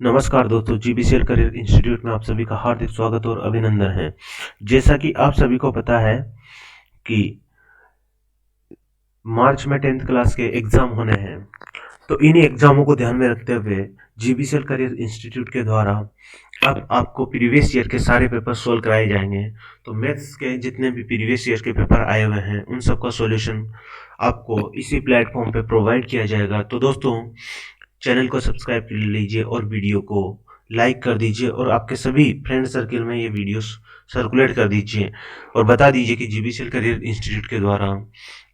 नमस्कार दोस्तों, जीबीसीएल career institute में आप सभी का हार्दिक स्वागत और अभिनंदन है। जैसा कि आप सभी को पता है कि मार्च में 10th क्लास के एग्जाम होने हैं, तो इन्हीं एग्जामों को ध्यान में रखते हुए जीबीसीएल करियर इंस्टीट्यूट के द्वारा अब आपको प्रीवियस ईयर के सारे पेपर सोल्व कराए जाएंगे। तो मैथ्स के जितने भी प्रीवियस ईयर के पेपर आए हुए हैं उन सबका सॉल्यूशन आपको इसी प्लेटफॉर्म पे प्रोवाइड किया जाएगा। तो दोस्तों, चैनल को सब्सक्राइब कर लीजिए और वीडियो को लाइक कर दीजिए और आपके सभी फ्रेंड सर्किल में ये वीडियोस सर्कुलेट कर दीजिए और बता दीजिए कि जीबीसीएल करियर इंस्टीट्यूट के द्वारा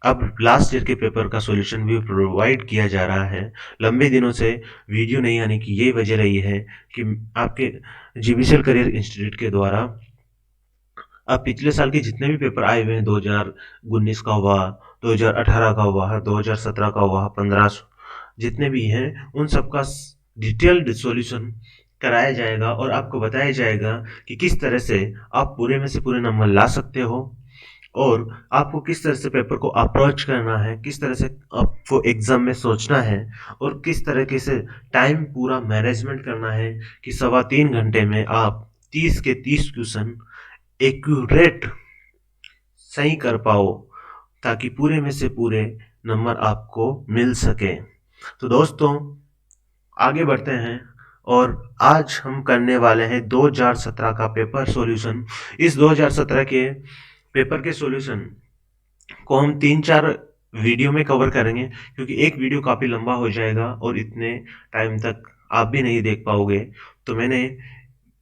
अब लास्ट ईयर के पेपर का सॉल्यूशन भी प्रोवाइड किया जा रहा है। लंबे दिनों से वीडियो नहीं आने की यही वजह रही है कि आपके जीबीसीएल करियर इंस्टीट्यूट के द्वारा अब पिछले साल के जितने भी पेपर आए हुए हैं, 2019 का हुआ, 2018 का हुआ, 2017 का हुआ, 15 जितने भी हैं उन सबका डिटेल्ड सॉल्यूशन कराया जाएगा और आपको बताया जाएगा कि किस तरह से आप पूरे में से पूरे नंबर ला सकते हो और आपको किस तरह से पेपर को अप्रोच करना है, किस तरह से आपको एग्जाम में सोचना है और किस तरीके से टाइम पूरा मैनेजमेंट करना है कि 3.25 घंटे में आप 30 के 30 क्वेश्चन एक्यूरेट सही कर पाओ ताकि पूरे में से पूरे नंबर आपको मिल सके। तो दोस्तों, आगे बढ़ते हैं और आज हम करने वाले हैं 2017 का पेपर सॉल्यूशन। इस 2017 के पेपर के सॉल्यूशन को हम 3-4 वीडियो में कवर करेंगे क्योंकि एक वीडियो काफ़ी लंबा हो जाएगा और इतने टाइम तक आप भी नहीं देख पाओगे। तो मैंने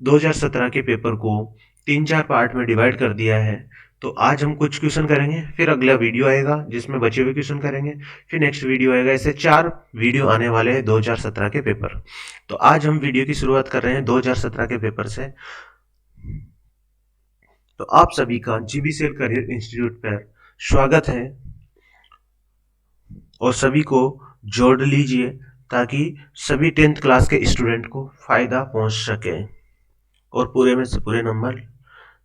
2017 के पेपर को 3-4 पार्ट में डिवाइड कर दिया है। तो आज हम कुछ क्वेश्चन करेंगे, फिर अगला वीडियो आएगा जिसमें बचे हुए क्वेश्चन करेंगे, फिर नेक्स्ट वीडियो आएगा। ऐसे 4 वीडियो आने वाले हैं 2017 के पेपर। तो आज हम वीडियो की शुरुआत कर रहे हैं 2017 के पेपर से। तो आप सभी का जीबीसीएल करियर इंस्टीट्यूट पर स्वागत है और सभी को जोड़ लीजिए ताकि सभी 10th क्लास के स्टूडेंट को फायदा पहुंच सके और पूरे में से पूरे नंबर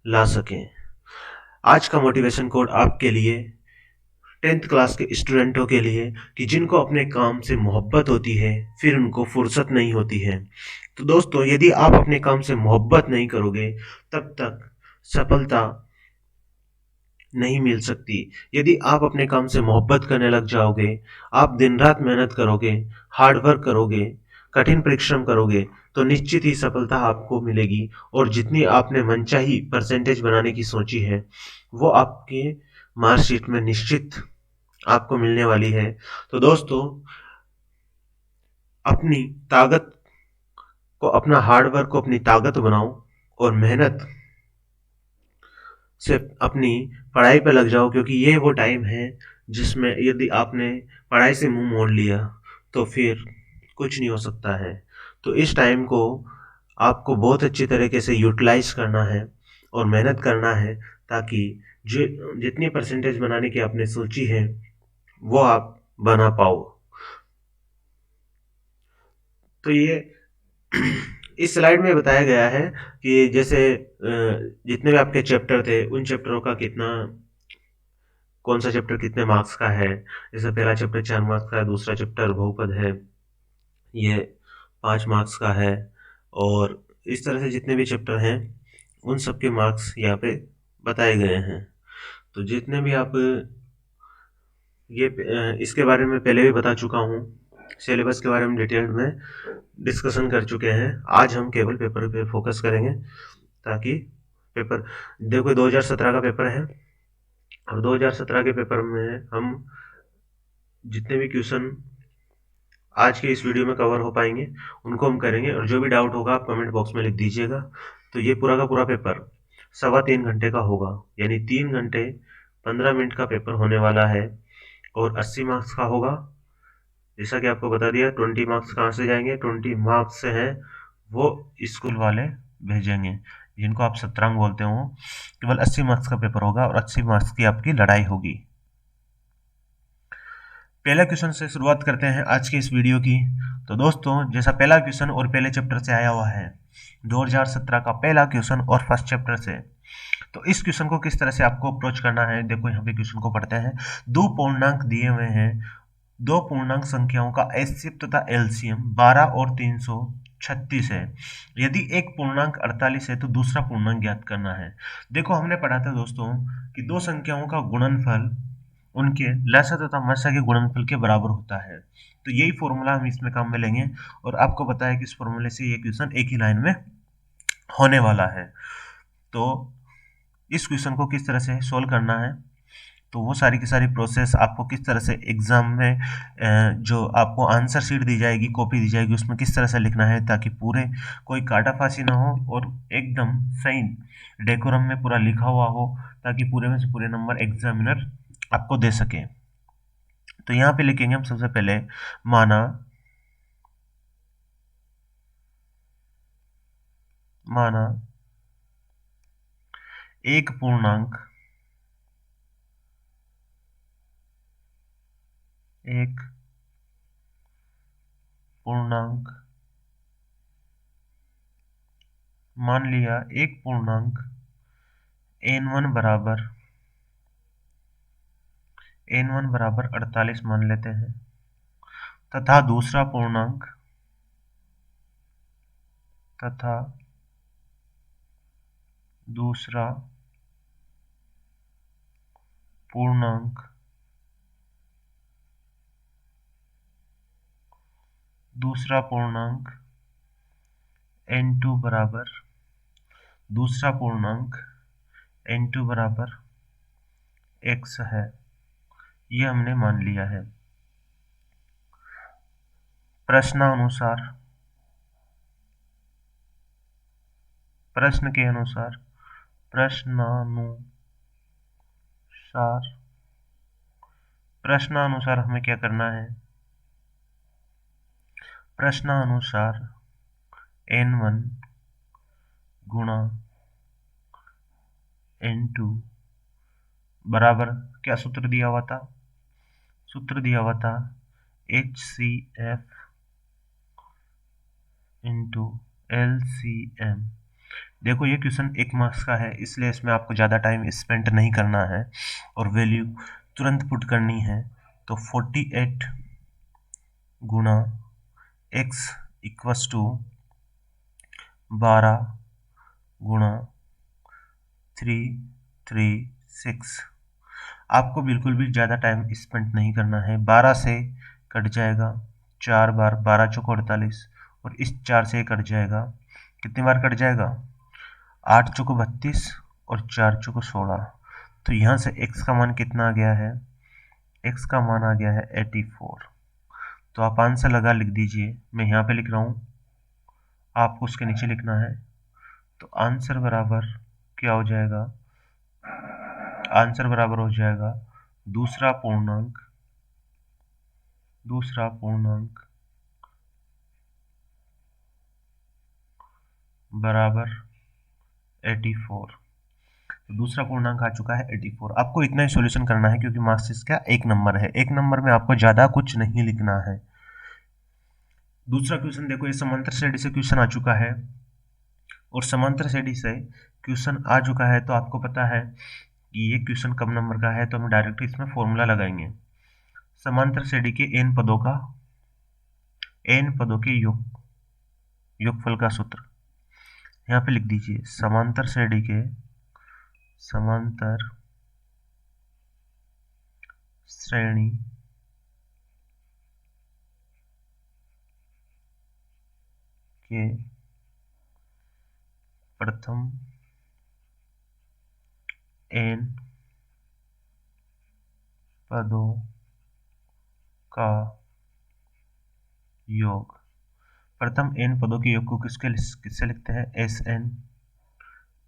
ला सकें। आज का मोटिवेशन कोड आपके लिए 10th क्लास के स्टूडेंटों के लिए कि जिनको अपने काम से मोहब्बत होती है फिर उनको फुर्सत नहीं होती है। तो दोस्तों, यदि आप अपने काम से मोहब्बत नहीं करोगे तब तक सफलता नहीं मिल सकती। यदि आप अपने काम से मोहब्बत करने लग जाओगे, आप दिन रात मेहनत करोगे, हार्ड वर्क करोगे, कठिन परिश्रम करोगे, तो निश्चित ही सफलता आपको मिलेगी और जितनी आपने मनचाही परसेंटेज बनाने की सोची है वो आपके मार्कशीट में निश्चित आपको मिलने वाली है। तो दोस्तों, अपनी ताकत को, अपना हार्ड वर्क को अपनी ताकत बनाओ और मेहनत से अपनी पढ़ाई पे लग जाओ क्योंकि ये वो टाइम है जिसमें यदि आपने पढ़ाई से मुंह मोड़ लिया तो फिर कुछ नहीं हो सकता है। तो इस टाइम को आपको बहुत अच्छी तरीके से यूटिलाइज करना है और मेहनत करना है ताकि जो जितनी परसेंटेज बनाने की आपने सोची है वो आप बना पाओ। तो ये इस स्लाइड में बताया गया है कि जैसे जितने भी आपके चैप्टर थे उन चैप्टरों का कितना, कौन सा चैप्टर कितने मार्क्स का है। जैसे पहला चैप्टर 4 मार्क्स का है, दूसरा चैप्टर बहुपद है ये 5 मार्क्स का है और इस तरह से जितने भी चैप्टर हैं उन सब के मार्क्स यहाँ पे बताए गए हैं। तो जितने भी आप ये इसके बारे में पहले भी बता चुका हूँ, सिलेबस के बारे में डिटेल में डिस्कशन कर चुके हैं। आज हम केवल पेपर पे फोकस करेंगे ताकि पेपर, देखो 2017 का पेपर है और 2017 के पेपर में हम जितने भी क्वेश्चन आज के इस वीडियो में कवर हो पाएंगे उनको हम करेंगे और जो भी डाउट होगा आप कमेंट बॉक्स में लिख दीजिएगा। तो ये पूरा का पूरा पेपर 3.25 घंटे का होगा, यानी 3 घंटे 15 मिनट का पेपर होने वाला है और 80 मार्क्स का होगा। जैसा कि आपको बता दिया, 20 मार्क्स कहाँ से जाएंगे, 20 मार्क्स से हैं वो स्कूल वाले भेजेंगे जिनको आप शतरंग बोलते हो। केवल 80 मार्क्स का पेपर होगा और 80 मार्क्स की आपकी लड़ाई होगी। पहला क्वेश्चन से शुरुआत करते हैं आज के इस वीडियो की। तो दोस्तों, जैसा पहला क्वेश्चन और पहले चैप्टर से आया हुआ है, 2017 का पहला क्वेश्चन और फर्स्ट चैप्टर से, तो इस क्वेश्चन को किस तरह से आपको अप्रोच करना है। देखो यहाँ पे क्वेश्चन को पढ़ते हैं। दो पूर्णांक दिए हुए हैं, दो पूर्णांक संख्याओं का एचसीएफ तथा एलसीएम 12 और 300 36 है। यदि एक पूर्णांक 48 है तो दूसरा पूर्णांक ज्ञात करना है। देखो हमने पढ़ा था दोस्तों कि दो संख्याओं का गुणनफल उनके लसा तथा मसा के गुणनफल के बराबर होता है। तो यही फॉर्मूला हम इसमें काम में लेंगे और आपको पता है कि इस फॉर्मूले से ये क्वेश्चन एक ही लाइन में होने वाला है। तो इस क्वेश्चन को किस तरह से सोल्व करना है, तो वो सारी की सारी प्रोसेस आपको किस तरह से एग्जाम में जो आपको आंसर शीट दी जाएगी, कॉपी दी जाएगी, उसमें किस तरह से लिखना है ताकि पूरे कोई काटाफासी ना हो और एकदम सही डेकोरम में पूरा लिखा हुआ हो, ताकि पूरे में से पूरे नंबर एग्जामिनर आपको दे सके। तो यहाँ पे लिखेंगे हम सबसे पहले माना एक पूर्णांक मान लिया एक पूर्णांक n1 बराबर 48 मान लेते हैं, तथा दूसरा पूर्णांक n2 बराबर x है, ये हमने मान लिया है। प्रश्न के अनुसार प्रश्नानुसार हमें क्या करना है, प्रश्नानुसार n1 गुणा n2 बराबर क्या सूत्र दिया हुआ था, HCF इंटू LCM। देखो ये क्वेश्चन 1 मार्क्स का है, इसलिए इसमें आपको ज़्यादा टाइम स्पेंड नहीं करना है और वैल्यू तुरंत पुट करनी है। तो 48 गुणा x इक्वस टू 12 गुणा 336। आपको बिल्कुल भी ज़्यादा टाइम स्पेंड नहीं करना है। 12 से कट जाएगा 4 बार, 12 चौको 48, और इस 4 से कट जाएगा, कितनी बार कट जाएगा, 8 चौको 32 और 4 चौको 16। तो यहाँ से x का मान कितना आ गया है, x का मान आ गया है 84। तो आप आंसर लगा लिख दीजिए, मैं यहाँ पे लिख रहा हूँ, आपको उसके नीचे लिखना है। तो आंसर बराबर क्या हो जाएगा, आंसर बराबर हो जाएगा दूसरा पूर्णांक बराबर 84। तो दूसरा पूर्णांक आ चुका है 84। आपको इतना ही सॉल्यूशन करना है क्योंकि मार्क्स इसका 1 नंबर है। 1 नंबर में आपको ज़्यादा कुछ नहीं लिखना है। दूसरा क्वेश्चन देखो, ये समांतर श्रेणी से क्वेश्चन आ चुका है और समांतर श्रेणी से क्वेश्चन आ चुका है तो आपको पता है कि ये क्वेश्चन कम नंबर का है, तो हम डायरेक्ट इसमें फॉर्मूला लगाएंगे। समांतर श्रेणी के n पदों के योगफल का सूत्र यहाँ पे लिख दीजिए। समांतर श्रेणी के प्रथम n पदों का योग। प्रथम n पदों के योग को किससे लिखते हैं, Sn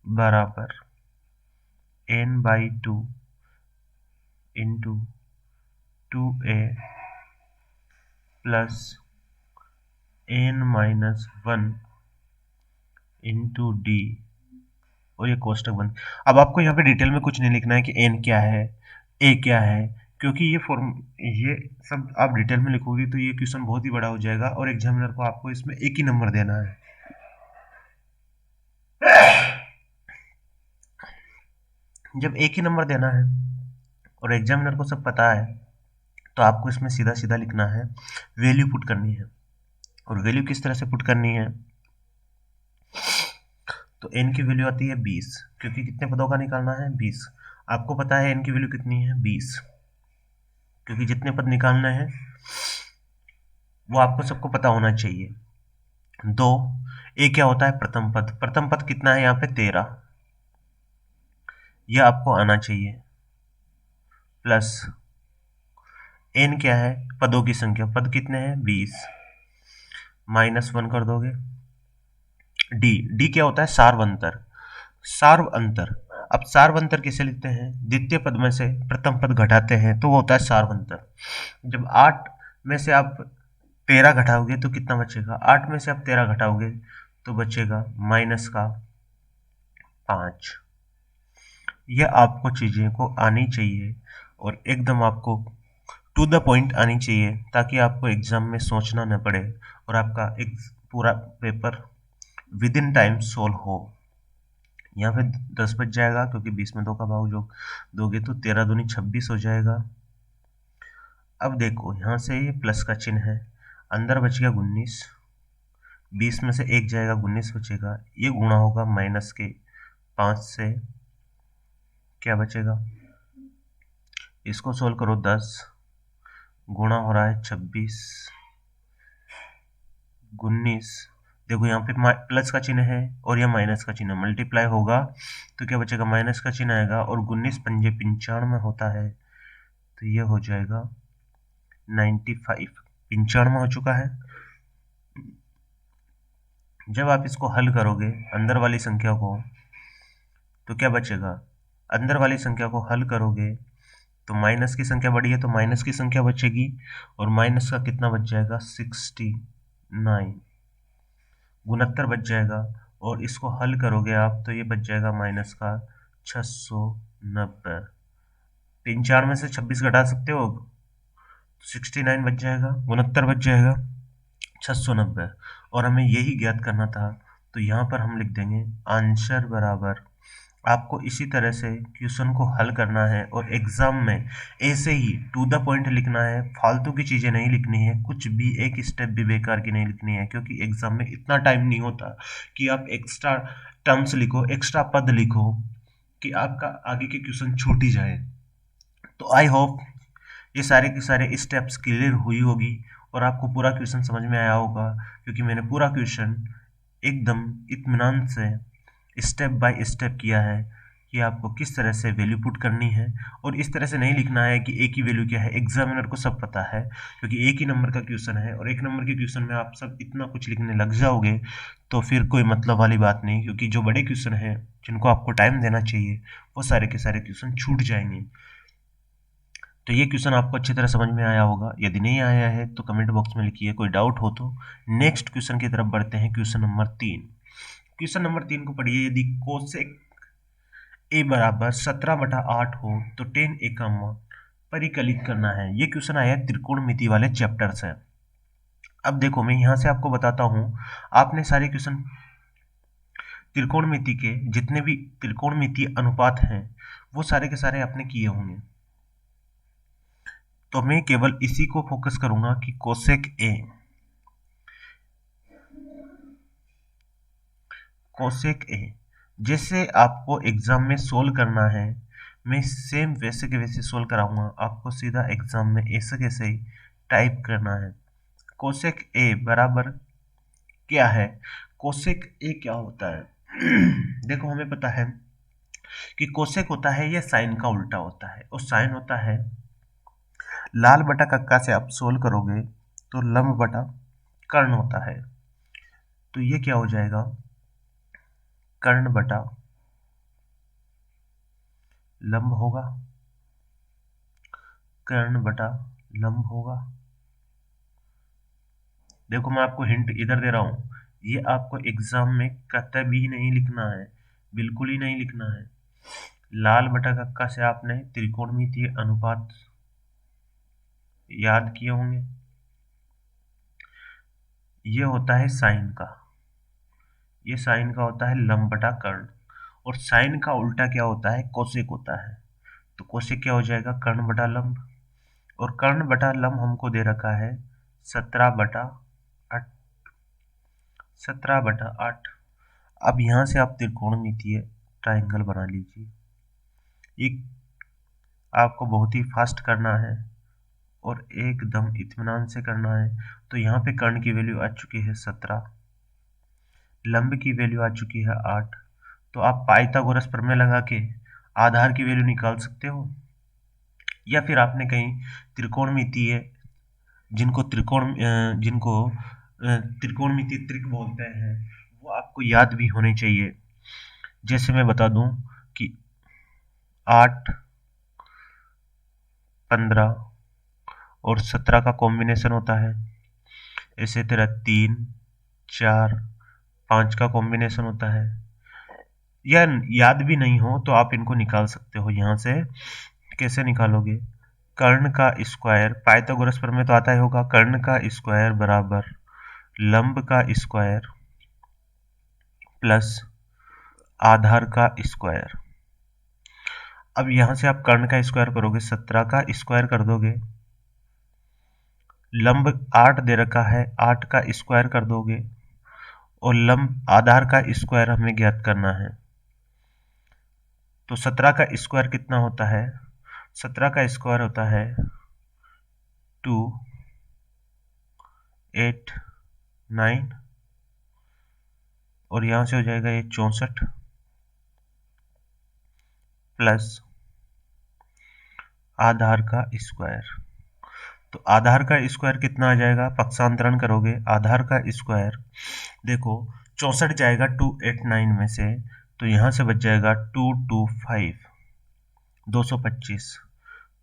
बराबर n/2 into 2a plus n-1 into d, और ये कोष्टक बंद। अब आपको यहाँ पे डिटेल में कुछ नहीं लिखना है कि n क्या है, a क्या है, क्योंकि ये सब आप डिटेल में लिखोगे तो ये क्वेश्चन बहुत ही बड़ा हो जाएगा और एग्जामिनर को आपको इसमें एक ही नंबर देना है। जब एक ही नंबर देना है और एग्जामिनर को सब पता है तो आपको इसमें सीधा सीधा लिखना है, वैल्यू पुट करनी है। और वैल्यू किस तरह से पुट करनी है, तो n की वैल्यू आती है 20, क्योंकि कितने पदों का निकालना है 20। आपको पता है n की वैल्यू कितनी है 20, क्योंकि जितने पद निकालने हैं वो आपको सबको पता होना चाहिए। दो, ए क्या होता है प्रथम पद, प्रथम पद कितना है यहाँ पे 13, यह आपको आना चाहिए। प्लस n क्या है पदों की संख्या, पद कितने हैं 20, -1 कर दोगे। डी क्या होता है सार्वंतर, सार्वअंतर। अब सार्वअंतर किसे लिखते हैं, द्वितीय पद में से प्रथम पद घटाते हैं तो वो होता है सार्वअंतर। जब 8 में से आप 13 घटाओगे तो कितना बचेगा, 8 में से आप 13 घटाओगे तो बचेगा -5। यह आपको चीजें को आनी चाहिए और एकदम आपको टू द पॉइंट आनी चाहिए, ताकि आपको एग्जाम में सोचना न पड़े और आपका एक पूरा paper with in time solve हो। यहाँ पे 10 बच जाएगा, क्योंकि 20 में 2 का भाग जो दोगे तो 13 दूनी 26 हो जाएगा। अब देखो यहाँ से ये प्लस का चिन्ह है, अंदर बच गया 19, 20 में से 1 जाएगा 19 बचेगा, ये गुणा होगा माइनस के 5 से, क्या बचेगा, इसको सोल्व करो 10 गुणा हो रहा है 26 19, देखो यहाँ पे प्लस का चिन्ह है और यह माइनस का चिन्ह, मल्टीप्लाई होगा तो क्या बचेगा, माइनस का चिन्ह आएगा और 19 पंजे 95 होता है, तो ये हो जाएगा 95, 95 हो चुका है। जब आप इसको हल करोगे अंदर वाली संख्या को तो क्या बचेगा, अंदर वाली संख्या को हल करोगे तो माइनस की संख्या बढ़ी है तो माइनस की संख्या बचेगी, और माइनस का कितना बच जाएगा 69, 69 बच जाएगा। और इसको हल करोगे आप तो ये बच जाएगा माइनस का 690, 95 में से 26 घटा सकते हो, 69 बच जाएगा, 69 बच जाएगा 690, और हमें यही ज्ञात करना था। तो यहाँ पर हम लिख देंगे आंसर बराबर, आपको इसी तरह से क्वेश्चन को हल करना है और एग्जाम में ऐसे ही टू द पॉइंट लिखना है, फालतू की चीज़ें नहीं लिखनी है, कुछ भी एक स्टेप भी बेकार की नहीं लिखनी है, क्योंकि एग्जाम में इतना टाइम नहीं होता कि आप एक्स्ट्रा टर्म्स लिखो, एक्स्ट्रा पद लिखो कि आपका आगे के क्वेश्चन छूट ही जाए। तो आई होप ये सारे के सारे स्टेप्स क्लियर हुई होगी और आपको पूरा क्वेश्चन समझ में आया होगा, क्योंकि मैंने पूरा क्वेश्चन एकदम इत्मीनान से स्टेप बाय स्टेप किया है कि आपको किस तरह से वैल्यू पुट करनी है। और इस तरह से नहीं लिखना है कि ए की वैल्यू क्या है, एग्जामिनर को सब पता है, क्योंकि एक ही नंबर का क्वेश्चन है और एक नंबर के क्वेश्चन में आप सब इतना कुछ लिखने लग जाओगे तो फिर कोई मतलब वाली बात नहीं, क्योंकि जो बड़े क्वेश्चन हैं जिनको आपको टाइम देना चाहिए वो सारे के सारे क्वेश्चन छूट जाएंगे। तो ये क्वेश्चन आपको अच्छी तरह समझ में आया होगा, यदि नहीं आया है तो कमेंट बॉक्स में लिखिए, कोई डाउट हो तो। नेक्स्ट क्वेश्चन की तरफ बढ़ते हैं, क्वेश्चन नंबर 3। क्वेश्चन नंबर 3 को पढ़िए, यदि कोसेक ए बराबर 17/8 हो तो टेन ए का मान परिकलित करना है। ये क्वेश्चन आया त्रिकोणमिति वाले चैप्टर से। अब देखो मैं यहाँ से आपको बताता हूँ, आपने सारे क्वेश्चन त्रिकोणमिति के जितने भी त्रिकोणमिति अनुपात हैं वो सारे के सारे आपने किए होंगे, तो मैं केवल इसी को फोकस करूंगा कि कोसेक ए, कोसेक ए जैसे आपको एग्जाम में सोल्व करना है, मैं सेम वैसे के वैसे सोल्व कराऊंगा, आपको सीधा एग्जाम में ऐसे कैसे ही टाइप करना है। कोसेक ए बराबर क्या है, कोसेक ए क्या होता है देखो हमें पता है कि कोसेक होता है ये साइन का उल्टा होता है, और साइन होता है लाल बटा कक्का से आप सोल्व करोगे तो लंब बटा कर्ण होता है, तो ये क्या हो जाएगा कर्ण बटा लंब होगा, कर्ण बटा लंब होगा। देखो मैं आपको हिंट इधर दे रहा हूं, ये आपको एग्जाम में कतई नहीं लिखना है, बिल्कुल ही नहीं लिखना है। लाल बटा कक्का से आपने त्रिकोणमितीय अनुपात याद किए होंगे, ये होता है साइन का, ये साइन का होता है लंब बटा कर्ण, और साइन का उल्टा क्या होता है कोसेक होता है, तो कोसेक क्या हो जाएगा कर्ण बटा लंब, और कर्ण बटा लंब हमको दे रखा है 17/8, 17/8। अब यहाँ से आप त्रिकोणमितीय ट्रायंगल बना लीजिए। एक आपको बहुत ही फास्ट करना है और एकदम इत्मीनान से करना है। तो यहाँ पे कर्ण की वैल्यू आ चुकी है 17, लंब की वैल्यू आ चुकी है 8। तो आप पाइथागोरस प्रमेय लगा के आधार की वैल्यू निकाल सकते हो, या फिर आपने कहीं त्रिकोणमितीय जिनको त्रिकोणमितीय त्रिक बोलते हैं वो आपको याद भी होने चाहिए। जैसे मैं बता दूं कि 8, 15 और 17 का कॉम्बिनेशन होता है। इसी तरह 3, 4, 5 का कॉम्बिनेशन होता है। या याद भी नहीं हो तो आप इनको निकाल सकते हो। यहाँ से कैसे निकालोगे? कर्ण का स्क्वायर, पाइथागोरस प्रमेय तो आता ही होगा, कर्ण का स्क्वायर बराबर लंब का स्क्वायर प्लस आधार का स्क्वायर। अब यहां से आप कर्ण का स्क्वायर करोगे, 17 का स्क्वायर कर दोगे, लंब 8 दे रखा है, 8 का स्क्वायर कर दोगे, और लंब आधार का स्क्वायर हमें ज्ञात करना है। तो 17 का स्क्वायर कितना होता है? 17 का स्क्वायर होता है 2, 8, 9 और यहां से हो जाएगा ये 64 प्लस आधार का स्क्वायर। तो आधार का स्क्वायर कितना आ जाएगा? पक्षांतरण करोगे, आधार का स्क्वायर देखो 64 जाएगा 289 में से, तो यहां से बच जाएगा 225, 225।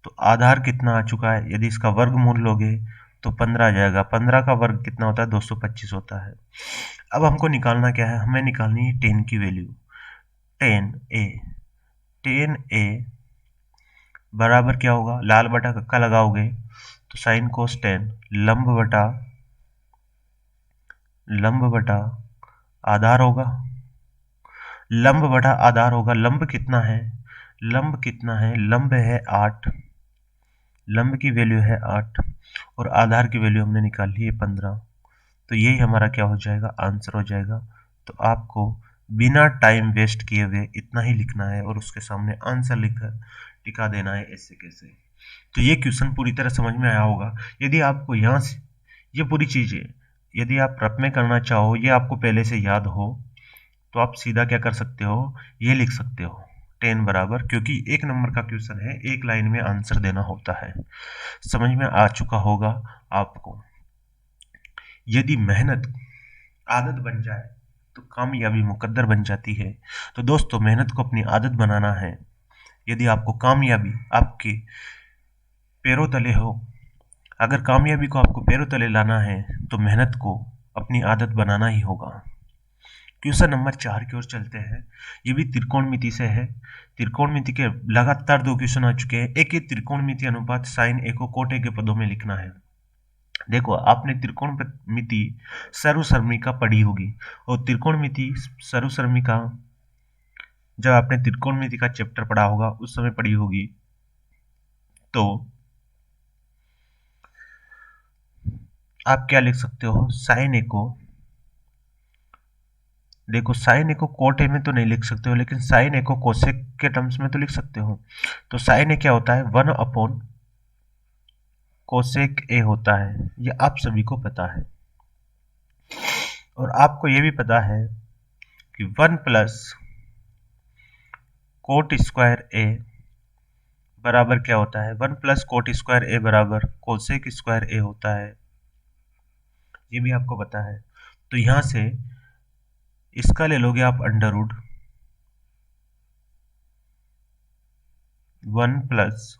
तो आधार कितना आ चुका है? यदि इसका वर्गमूल लोगे तो 15 आ जाएगा। 15 का वर्ग कितना होता है? 225 होता है। अब हमको निकालना क्या है? हमें निकालनी है 10 की वैल्यू। 10a, 10a बराबर क्या होगा? लाल बटा कक्का लगाओगे तो साइन कोस 10, लंब बटा आधार होगा, लंब बटा आधार होगा। लंब कितना है? लंब है 8, लंब की वैल्यू है 8 और आधार की वैल्यू हमने निकाल ली है 15। तो यही हमारा क्या हो जाएगा? आंसर हो जाएगा। तो आपको बिना टाइम वेस्ट किए हुए इतना ही लिखना है और उसके सामने आंसर लिखकर टिका देना है ऐसे कैसे। तो ये क्वेश्चन पूरी तरह समझ में आया होगा। यदि आपको यहाँ से ये पूरी चीजें यदि आप रफ में करना चाहो, ये आपको पहले से याद हो, तो आप सीधा क्या कर सकते हो? ये लिख सकते हो 10 बराबर, क्योंकि 1 नंबर का क्वेश्चन है, 1 लाइन में आंसर देना होता है। समझ में आ चुका होगा आपको। यदि मेहनत आदत बन जाए तो कामयाबी मुकद्दर बन जाती है। तो दोस्तों, मेहनत को अपनी आदत बनाना है। यदि आपको कामयाबी आपके पैरों तले हो, अगर कामयाबी को आपको पैरों तले लाना है तो मेहनत को अपनी आदत बनाना ही होगा। क्वेश्चन नंबर 4 की ओर चलते हैं। ये भी त्रिकोणमिति से है। त्रिकोणमिति के लगातार 2 क्वेश्चन आ चुके हैं। एक ही त्रिकोणमिति अनुपात साइन ए को कोट ए के पदों में लिखना है। देखो, आपने त्रिकोणमिति सर्वसर्मिका पढ़ी होगी, और त्रिकोणमिति सर्वसर्मिका जब आपने त्रिकोणमिति का चैप्टर पढ़ा होगा उस समय पढ़ी होगी। तो आप क्या लिख सकते हो? साइन ए को, देखो साइन ए को कोट ए में तो नहीं लिख सकते हो, लेकिन साइन ए को कोसेक के टर्म्स में तो लिख सकते हो। तो साइन ए क्या होता है? 1 अपॉन कोसेक ए होता है। ये आप सभी को पता है, और आपको ये भी पता है कि 1 प्लस कोट स्क्वायर ए बराबर क्या होता है? 1 प्लस कोट स्क्वायर ए बराबर कोसेक स्क्वायर ए होता है। ये भी आपको पता है। तो यहां से इसका ले लोगे आप under root 1 plus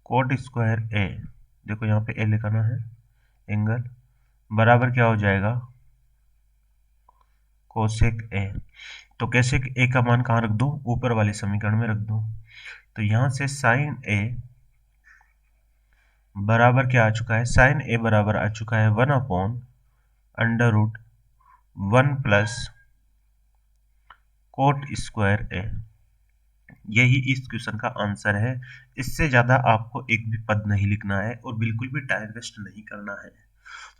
cot square A, देखो यहाँ पे ए लिखना है एंगल, बराबर क्या हो जाएगा? कोसेक ए। तो कोसेक ए का मान कहाँ रख दो? ऊपर वाले समीकरण में रख दो। तो यहां से साइन ए बराबर क्या आ चुका है? साइन ए बराबर आ चुका है 1 upon under root 1 plus cot square A. यही इस क्वेश्चन का आंसर है। इससे ज्यादा आपको एक भी पद नहीं लिखना है और बिल्कुल भी टाइम वेस्ट नहीं करना है।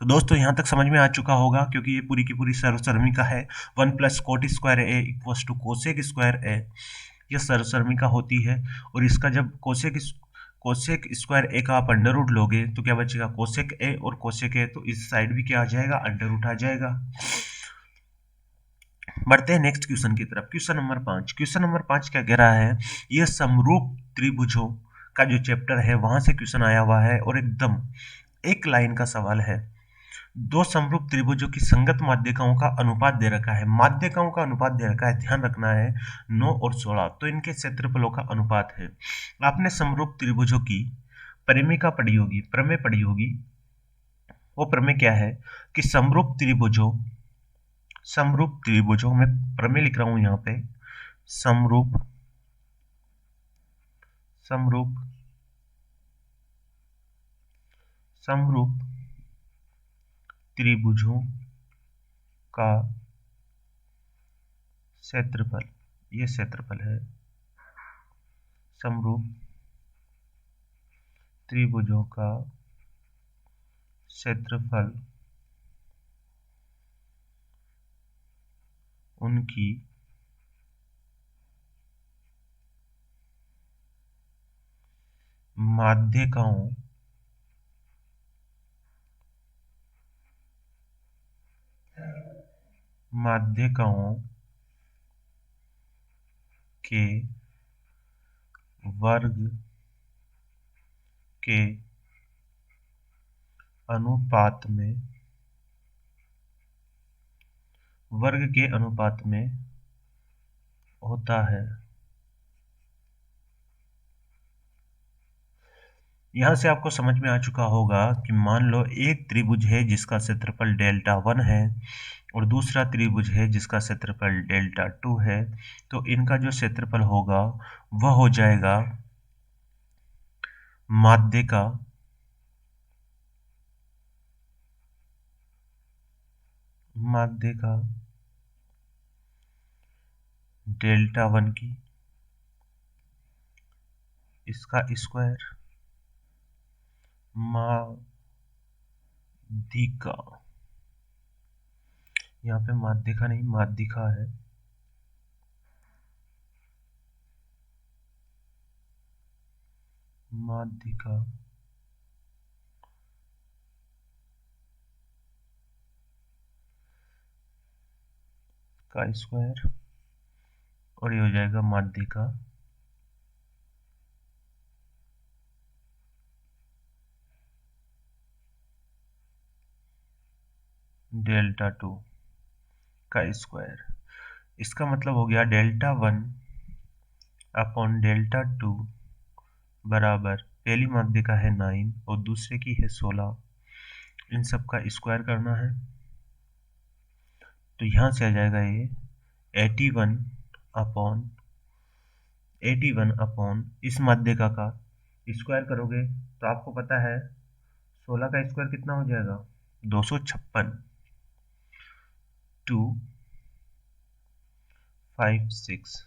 तो दोस्तों यहाँ तक समझ में आ चुका होगा, क्योंकि ये पूरी की पूरी सर्वसर्मिका है। 1 + cot square A equals to cosec square A, यह सर्वसर्मिका होती है। और इसका जब कोसेक स्क्वायर ए का आप अंडर रूट लोगे तो क्या बचेगा, कोसेक ए और कोसेक ए, तो इस साइड भी क्या आ जाएगा, अंडर रूट आ जाएगा। बढ़ते हैं नेक्स्ट क्वेश्चन की तरफ। Question number 5। क्वेश्चन नंबर 5 क्या कह रहा है, यह समरूप त्रिभुजों का जो चैप्टर है वहां से क्वेश्चन आया हुआ है और एकदम एक लाइन का सवाल है। दो समरूप त्रिभुजों की संगत माध्यिकाओं का अनुपात दे रखा है। माध्यिकाओं का अनुपात दे रखा है, ध्यान रखना है 9 और 16, तो इनके क्षेत्रफलों का अनुपात है। आपने समरूप त्रिभुजों की परिमेय पढ़ी होगी, प्रमेय पढ़ी होगी। वो प्रमेय क्या है कि समरूप त्रिभुजों में प्रमेय लिख रहा हूं यहां पे, समरूप त्रिभुजों का क्षेत्रफल, ये क्षेत्रफल है। समरूप त्रिभुजों का क्षेत्रफल उनकी माध्यिकाओं के वर्ग के अनुपात में होता है। यहां से आपको समझ में आ चुका होगा कि मान लो एक त्रिभुज है जिसका क्षेत्रफल डेल्टा 1 है और दूसरा त्रिभुज है जिसका क्षेत्रफल डेल्टा 2 है, तो इनका जो क्षेत्रफल होगा वह हो जाएगा माध्यिका डेल्टा 1 की, इसका स्क्वायर, माध्यिका, यहाँ पे माध्यिका नहीं माध्यिका है, माध्यिका का स्क्वायर, और ये हो जाएगा माध्यिका डेल्टा 2 का स्क्वायर। इसका मतलब हो गया डेल्टा 1 अपॉन डेल्टा 2 बराबर, पहली माध्यिका है 9 और दूसरे की है 16, इन सब का स्क्वायर करना है। तो यहां से आ जाएगा ये 81 अपॉन इस माध्यिका का स्क्वायर करोगे तो आपको पता है 16 का स्क्वायर कितना हो जाएगा, 256, 256।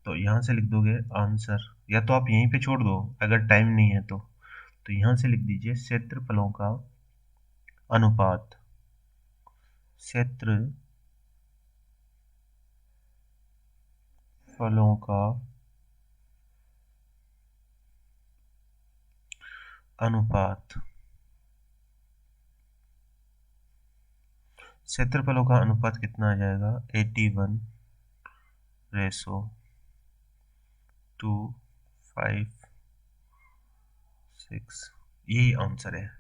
तो यहां से लिख दोगे आंसर, या तो आप यहीं पे छोड़ दो अगर टाइम नहीं है तो यहां से लिख दीजिए क्षेत्रफलों का अनुपात, क्षेत्रफलों का अनुपात, क्षेत्रफलों का अनुपात कितना आ जाएगा, 81:256, यही आंसर है।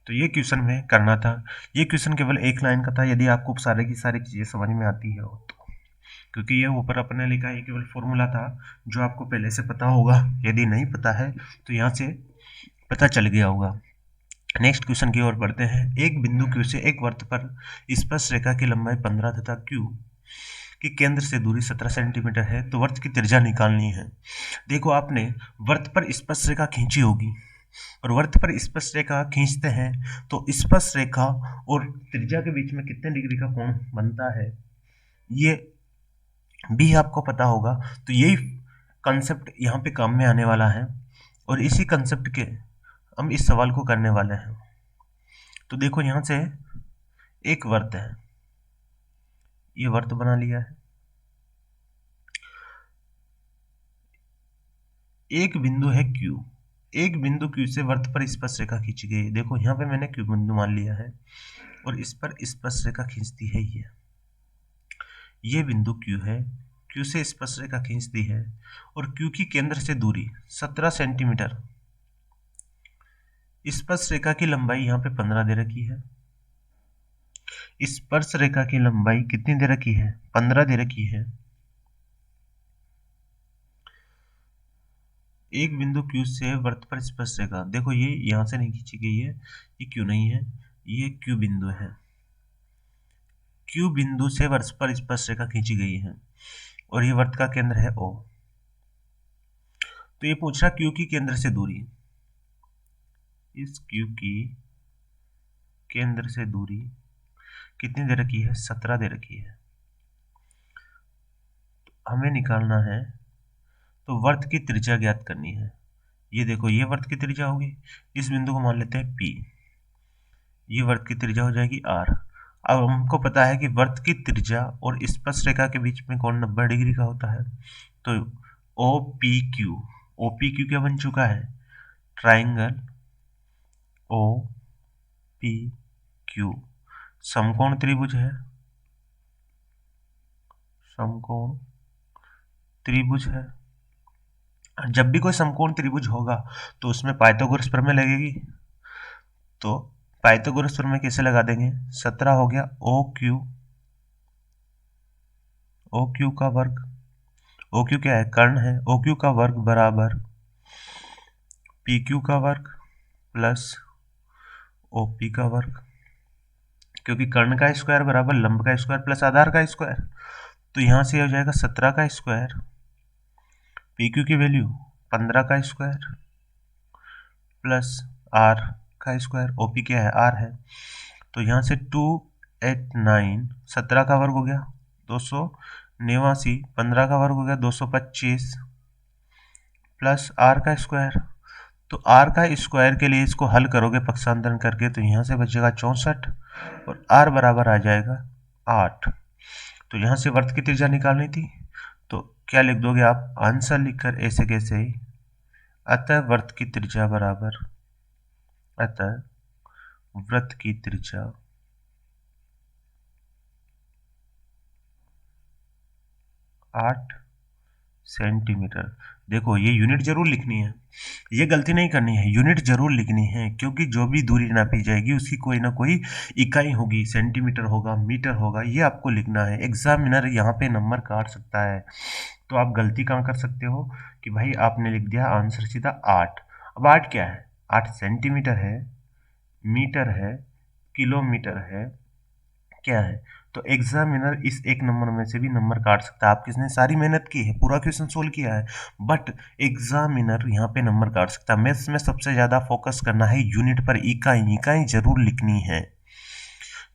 तो ये क्वेश्चन में करना था। ये क्वेश्चन केवल एक लाइन का था, यदि आपको सारे की सारी चीज़ें समझ में आती है तो, क्योंकि ये ऊपर अपने लिखा है केवल फॉर्मूला था जो आपको पहले से पता होगा, यदि नहीं पता है तो यहाँ से पता चल गया होगा। नेक्स्ट क्वेश्चन की ओर बढ़ते हैं। एक बिंदु Q से एक वृत्त पर स्पर्श रेखा की लंबाई 15 तथा Q की केंद्र से दूरी 17 सेंटीमीटर है, तो वृत्त की त्रिज्या निकालनी है। देखो आपने वृत्त पर स्पर्श रेखा खींची होगी और वृत्त पर स्पर्श रेखा खींचते हैं तो स्पर्श रेखा और त्रिज्या के बीच में कितने डिग्री का कोण बनता है ये भी आपको पता होगा। तो यही कंसेप्ट यहाँ पे काम में आने वाला है और इसी कंसेप्ट के हम इस सवाल को करने वाले हैं। तो देखो यहाँ से एक वर्त है, ये वर्त बना लिया है, एक बिंदु है Q, एक बिंदु Q से वर्त पर स्पर्श रेखा खींची गई है। देखो यहाँ पे मैंने Q बिंदु मान लिया है और इस पर स्पर्श रेखा खींचती है ये बिंदु Q है, Q से स्पर्श रेखा खींचती है और Q की केंद्र से दूरी 17 सेंटीमीटर। स्पर्श रेखा की लंबाई यहाँ पे 15 दे रखी है, स्पर्श रेखा की लंबाई कितनी दे रखी है, 15 दे रखी है। एक बिंदु Q से वर्त पर स्पर्श रेखा, देखो ये यहां से नहीं खींची गई है, ये Q नहीं है, ये Q बिंदु है, Q बिंदु से वर्त पर स्पर्श रेखा खींची गई है और ये वर्त का केंद्र है O। तो ये पूछ रहा Q की केंद्र से दूरी, इस Q की केंद्र से दूरी कितनी दे रखी है, 17 दे रखी है। तो हमें निकालना है, तो वर्त की त्रिज्या ज्ञात करनी है। ये देखो ये वर्त की त्रिज्या होगी, इस बिंदु को मान लेते हैं P, ये वर्त की त्रिज्या हो जाएगी R। अब हमको पता है कि वर्त की त्रिज्या और स्पर्श रेखा के बीच में कोण 90 डिग्री का होता है। तो OPQ, OPQ क्या बन चुका है, ट्राइंगल OPQ समकोण त्रिभुज है, समकोण त्रिभुज है। जब भी कोई समकोण त्रिभुज होगा तो उसमें पाइथागोरस प्रमेय लगेगी, तो पाइथागोरस प्रमेय कैसे लगा देंगे, 17 हो गया OQ का वर्ग, OQ क्या है, कर्ण है, OQ का वर्ग बराबर PQ का वर्ग प्लस OP का वर्ग, क्योंकि कर्ण का स्क्वायर बराबर लंब का स्क्वायर प्लस आधार का स्क्वायर। तो यहां से हो जाएगा 17 का स्क्वायर, PQ की वैल्यू 15 का स्क्वायर प्लस R का स्क्वायर, OP क्या है, R है। तो यहाँ से 289, 17 का वर्ग हो गया 289, 15 का वर्ग हो गया 225 प्लस R का स्क्वायर। तो R का स्क्वायर के लिए इसको हल करोगे पक्षांतरण करके, तो यहाँ से बचेगा 64 और R बराबर आ जाएगा 8। तो यहाँ से वर्त की त्रिज्या निकालनी थी, तो क्या लिख दोगे आप, आंसर लिखकर ऐसे कैसे ही, अतः वर्त की त्रिज्या बराबर, अतः वृत्त की त्रिज्या 8 सेंटीमीटर। देखो ये यूनिट जरूर लिखनी है, ये गलती नहीं करनी है, यूनिट जरूर लिखनी है, क्योंकि जो भी दूरी नापी जाएगी उसकी कोई ना कोई इकाई होगी, सेंटीमीटर होगा, मीटर होगा, ये आपको लिखना है। एग्जामिनर यहाँ पे नंबर काट सकता है, तो आप गलती कहाँ कर सकते हो कि भाई आपने लिख दिया आंसर सीधा 8। अब 8 क्या है, 8 सेंटीमीटर है, मीटर है, किलोमीटर है, क्या है। तो एग्जामिनर इस एक नंबर में से भी नंबर काट सकता है। आप किसने सारी मेहनत की है, पूरा क्वेश्चन सोल्व किया है, बट एग्जामिनर यहाँ पे नंबर काट सकता है। मैथ्स में सबसे ज्यादा फोकस करना है यूनिट पर, इकाई इकाई जरूर लिखनी है।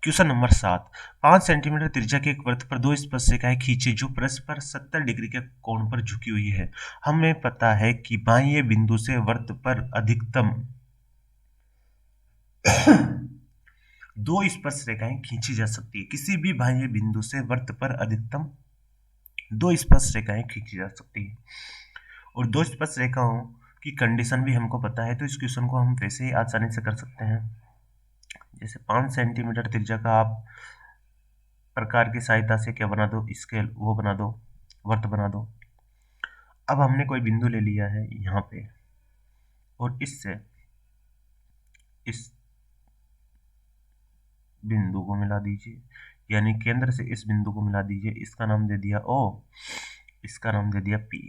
क्वेश्चन नंबर 7, 5 सेंटीमीटर त्रिज्या के एक वृत्त पर दो स्पर्श रेखाएं खींची जो परस्पर 70 डिग्री के कोण पर झुकी हुई है। हमें पता है कि बाह्य बिंदु से वृत्त पर अधिकतम दो स्पर्श रेखाएं खींची जा सकती है। किसी भी बाह्य बिंदु से वृत्त पर अधिकतम दो स्पर्श रेखाएं खींची जा सकती है, और दो स्पर्श रेखाओं की कंडीशन भी हमको पता है। तो इस क्वेश्चन को हम वैसे ही आसानी से कर सकते हैं। जैसे 5 सेंटीमीटर त्रिज्या का आप प्रकार की सहायता से क्या बना दो, स्केल वो बना दो, वृत्त बना दो। अब हमने कोई बिंदु ले लिया है यहाँ पे, और इससे इस बिंदु को मिला दीजिए, यानी केंद्र से इस बिंदु को मिला दीजिए। इसका नाम दे दिया O, इसका नाम दे दिया P,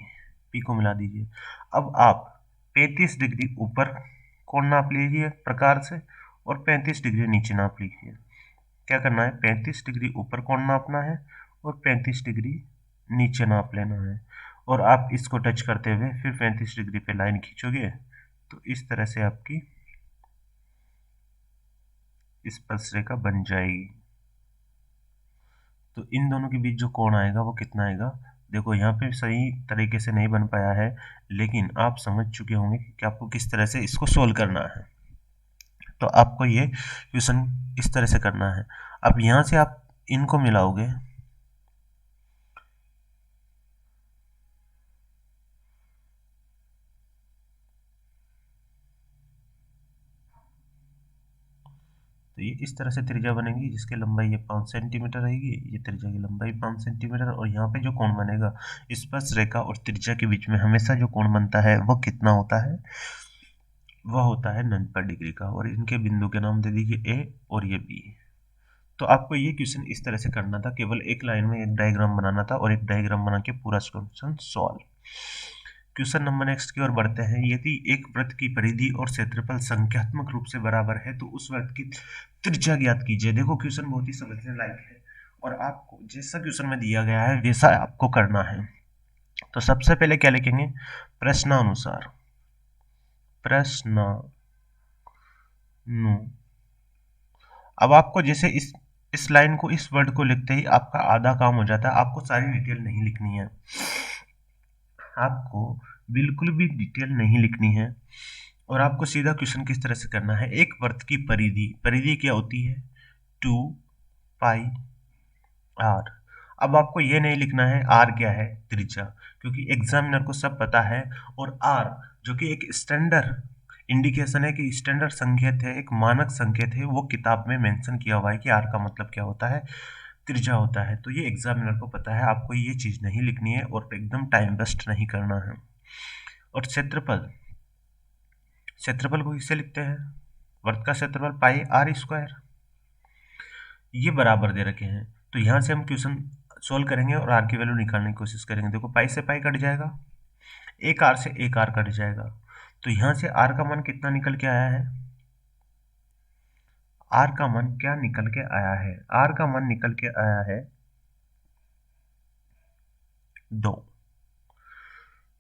P को मिला दीजिए। अब आप 35 डिग्री ऊपर कोण नाप लीजिए प्रकार से, और 35 डिग्री नीचे नाप लीजिए। क्या करना है, 35 डिग्री ऊपर कोण नापना है और 35 डिग्री नीचे नाप लेना है, और आप इसको टच करते हुए फिर 35 डिग्री पे लाइन खींचोगे, तो इस तरह से आपकी स्पर्श रेखा बन जाएगी। तो इन दोनों के बीच जो कोण आएगा वो कितना आएगा, देखो यहाँ पे सही तरीके से नहीं बन पाया है, लेकिन आप समझ चुके होंगे कि आपको किस तरह से इसको सोल्व करना है। तो आपको ये क्वेश्चन इस तरह से करना है। अब यहाँ से आप इनको मिलाओगे, तो ये इस तरह से त्रिज्या बनेगी जिसकी लंबाई ये 5 सेंटीमीटर रहेगी, ये त्रिज्या की लंबाई 5 सेंटीमीटर, और यहाँ पे जो कोण बनेगा स्पर्श रेखा और त्रिज्या के बीच में हमेशा जो कोण बनता है वो कितना होता है, वह होता है 90 डिग्री का। और इनके बिंदु के नाम दे दीजिए ए और ये बी। तो आपको ये क्वेश्चन इस तरह से करना था, केवल एक लाइन में एक डायग्राम बनाना था और एक डायग्राम बना के पूरा question solve. Question number next की ओर बढ़ते हैं। यदि एक वृत्त की परिधि और क्षेत्रफल संख्यात्मक रूप से बराबर है तो उस वृत्त की त्रिज्या ज्ञात कीजिए। देखो क्वेश्चन बहुत ही समझने लायक है और आपको जैसा क्वेश्चन में दिया गया है वैसा आपको करना है। तो सबसे पहले क्या लिखेंगे, प्रश्नानुसार, प्रश्नानु। अब आपको जैसे इस लाइन को, इस वर्ड को लिखते ही आपका आधा काम हो जाता है। आपको सारी डिटेल नहीं लिखनी है, आपको बिल्कुल भी डिटेल नहीं लिखनी है, और आपको सीधा क्वेश्चन किस तरह से करना है। एक वृत्त की परिधि, परिधि क्या होती है, 2 पाई आर। अब आपको ये नहीं लिखना है आर क्या है, त्रिज्या, क्योंकि एग्जामिनर को सब पता है। और आर जो कि एक स्टैंडर्ड इंडिकेशन है, कि स्टैंडर्ड संकेत है, एक मानक संकेत है, वो किताब में मेंशन किया हुआ है कि आर का मतलब क्या होता है, त्रिज्या होता है। तो ये एग्जामिनर को पता है, आपको ये चीज़ नहीं लिखनी है और एकदम टाइम वेस्ट नहीं करना है। और क्षेत्रफल, क्षेत्रफल को किससे लिखते हैं, वृत्त का क्षेत्रफल पाई आर स्क्वायर, ये बराबर दे रखे हैं। तो यहाँ से हम क्वेश्चन सोल्व करेंगे और आर की वैल्यू निकालने की कोशिश करेंगे। देखो पाई से पाई कट जाएगा, एक आर से एक आर कट जाएगा, तो यहाँ से आर का मान कितना निकल के आया है, आर का मान क्या निकल के आया है, आर का मान निकल के आया है 2।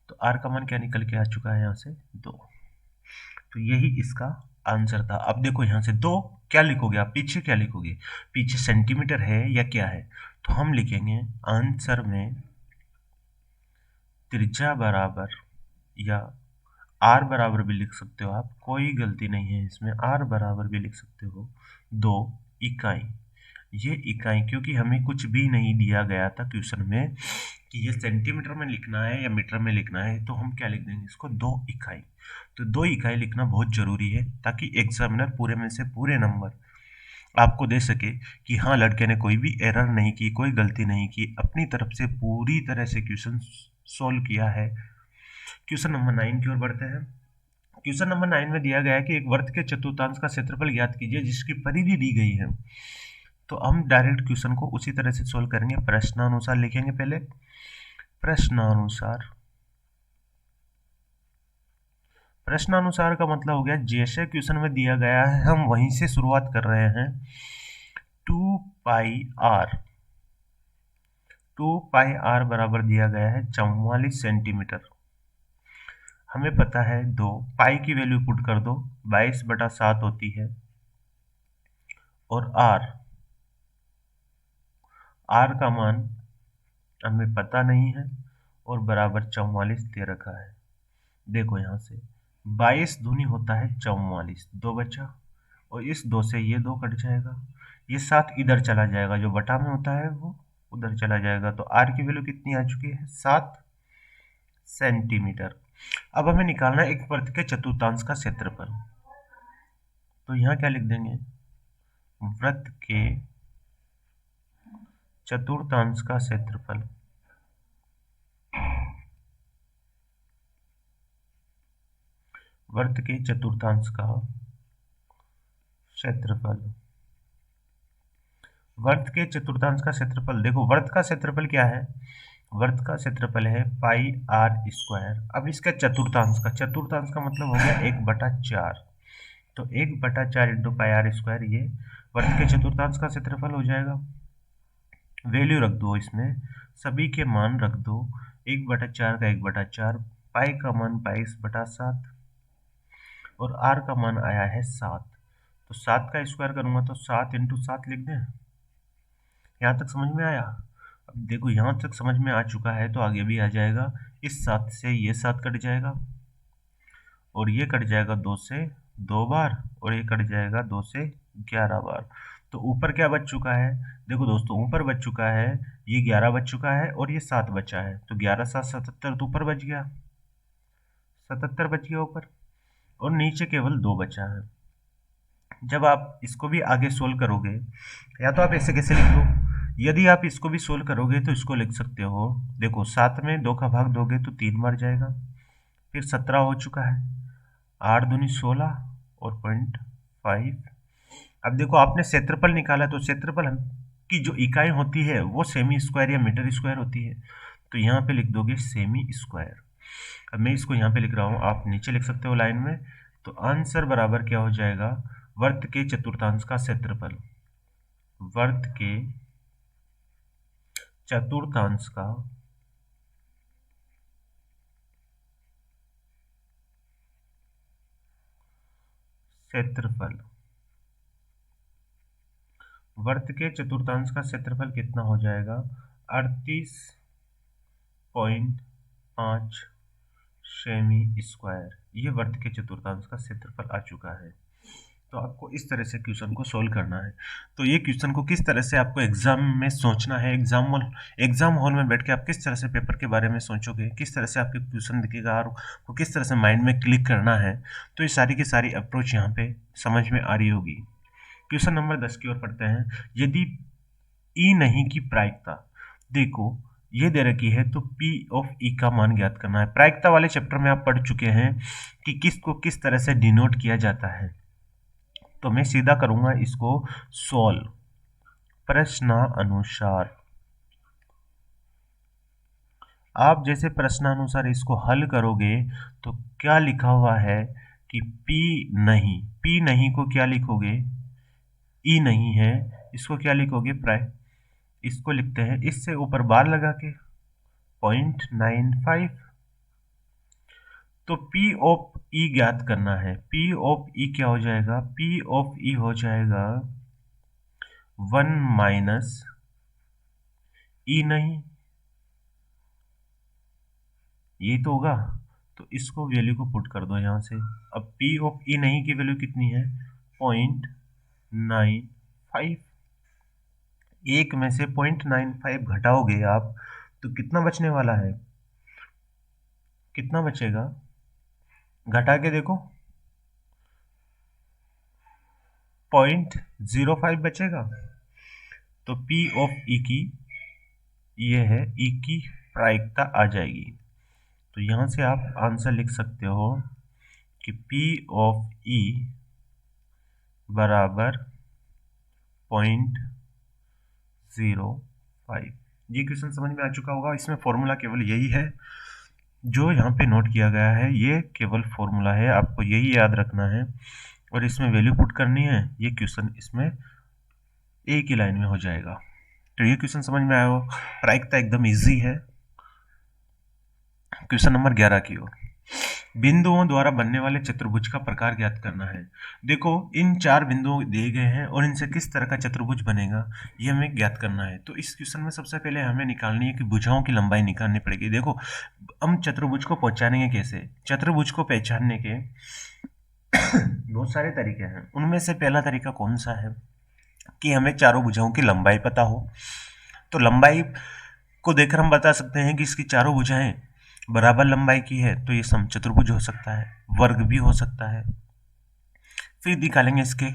तो आर का मान क्या निकल के आ चुका है यहाँ से 2। तो यही इसका आंसर था। अब देखो यहाँ से 2 क्या लिखोगे आप, पीछे क्या लिखोगे, पीछे सेंटीमीटर है या क्या है, तो हम लिखेंगे आंसर में त्रिज्या बराबर, या आर बराबर भी लिख सकते हो आप, कोई गलती नहीं है इसमें, आर बराबर भी लिख सकते हो 2 इकाई। ये इकाई क्योंकि हमें कुछ भी नहीं दिया गया था क्वेश्चन में कि ये सेंटीमीटर में लिखना है या मीटर में लिखना है, तो हम क्या लिख देंगे इसको 2 इकाई। तो 2 इकाई लिखना बहुत जरूरी है ताकि एग्जामिनर पूरे में से पूरे नंबर आपको दे सके कि हाँ लड़के ने कोई भी एरर नहीं की, कोई गलती नहीं की, अपनी तरफ से पूरी तरह से क्वेश्चन सोल्व किया है। क्वेश्चन नंबर 9 की ओर बढ़ते हैं। क्वेश्चन नंबर 9 में दिया गया है कि एक वृत्त के चतुर्थांश का क्षेत्रफल ज्ञात कीजिए जिसकी परिधि दी गई है। तो हम डायरेक्ट क्वेश्चन को उसी तरह से सोल्व करेंगे, प्रश्नानुसार लिखेंगे पहले, प्रश्नानुसार। प्रश्नानुसार का मतलब हो गया जैसे क्वेश्चन में दिया गया है हम वहीं से शुरुआत कर रहे हैं। 2 पाई आर, 2 पाई आर बराबर दिया गया है 44 सेंटीमीटर। हमें पता है 2 पाई की वैल्यू पुट कर दो, 22/7 होती है, और आर, आर का मान हमें पता नहीं है और बराबर 44 दे रखा है। देखो यहाँ से 22 दूनी होता है 44, 2 बचा, और इस 2 से ये 2 कट जाएगा, ये 7 इधर चला जाएगा, जो बटा में होता है वो उधर चला जाएगा। तो आर की वैल्यू कितनी आ चुकी है, 7 सेंटीमीटर। अब हमें निकालना है एक वृत्त के चतुर्थांश का क्षेत्रफल। तो यहाँ क्या लिख देंगे, वृत्त के चतुर्थांश का क्षेत्रफल, वृत्त के चतुर्थांश का क्षेत्रफल, वृत्त के चतुर्थांश का क्षेत्रफल। देखो वर्त का क्षेत्रफल क्या है, वर्त का क्षेत्रफल है पाई आर स्क्वायर। अब इसका चतुर्थांश का, चतुर्थांश का मतलब हो गया 1/4, तो 1/4 इंटू पाई आर स्क्वायर, ये वर्त के चतुर्थांश का क्षेत्रफल हो जाएगा। वैल्यू रख दो इसमें, सभी के मान रख दो, 1/4 का 1/4, पाई का मान 22/7, और आर का मान आया है 7। तो 7 का स्क्वायर करूंगा तो 7 इंटू 7 लिख दें। यहाँ तक समझ में आया। अब देखो यहाँ तक समझ में आ चुका है तो आगे भी आ जाएगा। इस 7 से ये 7 कट जाएगा और ये कट जाएगा 2 से 2 बार, और ये कट जाएगा 2 से 11 बार। तो ऊपर क्या बच चुका है, देखो दोस्तों ऊपर बच चुका है, ये 11 बच चुका है और ये 7 बचा है, तो 11 7 77 तो ऊपर बच गया, 77 बच गया ऊपर, और नीचे केवल 2 बचा है। जब आप इसको भी आगे सोल्व करोगे, या तो आप ऐसे कैसे लिख दो, यदि आप इसको भी सोल्व करोगे तो इसको लिख सकते हो, देखो 7 में 2 का भाग दोगे तो 3 बार जाएगा, फिर 17 हो चुका है, 8 दूनी 16 और 0.5। अब देखो आपने क्षेत्रफल निकाला, तो क्षेत्रफल की जो इकाई होती है वो सेमी स्क्वायर या मीटर स्क्वायर होती है, तो यहाँ पे लिख दोगे सेमी स्क्वायर। अब मैं इसको यहाँ पे लिख रहा हूँ, आप नीचे लिख सकते हो लाइन में। तो आंसर बराबर क्या हो जाएगा, वर्त के चतुर्थांश का क्षेत्रफल, वर्त के चतुर्थांश का क्षेत्रफल, वर्त के चतुर्थांश का क्षेत्रफल कितना हो जाएगा, 38.5 सेमी स्क्वायर। ये वर्त के चतुर्थांश का क्षेत्रफल आ चुका है। तो आपको इस तरह से क्वेश्चन को सोल्व करना है। तो ये क्वेश्चन को किस तरह से आपको एग्जाम में सोचना है, एग्जाम हॉल में बैठ के आप किस तरह से पेपर के बारे में सोचोगे, किस तरह से आपके क्वेश्चन दिखेगा और आपको किस तरह से माइंड में क्लिक करना है, तो ये सारी की सारी अप्रोच यहाँ पे समझ में आ रही होगी। क्वेश्चन नंबर 10 की ओर पढ़ते हैं। यदि ई नहीं की प्रायिकता, देखो ये दे रखी है, तो P ऑफ E का मान ज्ञात करना है। प्रायिकता वाले चैप्टर में आप पढ़ चुके हैं कि किसको किस तरह से डिनोट किया जाता है। तो मैं सीधा करूंगा इसको सॉल्व प्रश्नानुसार। आप जैसे प्रश्नानुसार इसको हल करोगे तो क्या लिखा हुआ है कि P नहीं को क्या लिखोगे, E नहीं है, इसको क्या लिखोगे प्राय, इसको लिखते हैं इससे ऊपर बार लगा के 0.95। तो P ऑफ E ज्ञात करना है। P ऑफ E क्या हो जाएगा, P ऑफ E हो जाएगा 1 माइनस E नहीं, ये तो होगा, तो इसको वैल्यू को पुट कर दो यहाँ से। अब P ऑफ E नहीं की वैल्यू कितनी है, 0.95। एक में से 0.95 घटाओगे आप तो कितना बचने वाला है, कितना बचेगा, घटा के देखो 0.05 बचेगा। तो P ऑफ E की ये है, E की प्रायिकता आ जाएगी। तो यहाँ से आप आंसर लिख सकते हो कि P ऑफ E बराबर 0.05। ये क्वेश्चन समझ में आ चुका होगा। इसमें फॉर्मूला केवल यही है जो यहाँ पे नोट किया गया है, ये केवल फॉर्मूला है, आपको यही याद रखना है और इसमें वैल्यू पुट करनी है। ये क्वेश्चन इसमें एक ही लाइन में हो जाएगा। तो ये क्वेश्चन समझ में आया हो, प्रायिकता एकदम इजी है। क्वेश्चन नंबर 11 की ओर, बिंदुओं द्वारा बनने वाले चतुर्भुज का प्रकार ज्ञात करना है। देखो इन 4 बिंदु दिए गए हैं और इनसे किस तरह का चतुर्भुज बनेगा ये हमें ज्ञात करना है। तो इस क्वेश्चन में सबसे पहले हमें निकालनी है कि भुजाओं की लंबाई निकालनी पड़ेगी। देखो हम चतुर्भुज को पहचानेंगे कैसे, चतुर्भुज को पहचानने के बहुत सारे तरीके हैं। उनमें से पहला तरीका कौन सा है कि हमें चारों भुजाओं की लंबाई पता हो। तो लंबाई को देखकर हम बता सकते हैं कि इसकी चारों भुजाएं बराबर लंबाई की है, तो ये समचतुर्भुज हो सकता है, वर्ग भी हो सकता है। फिर निकालेंगे इसके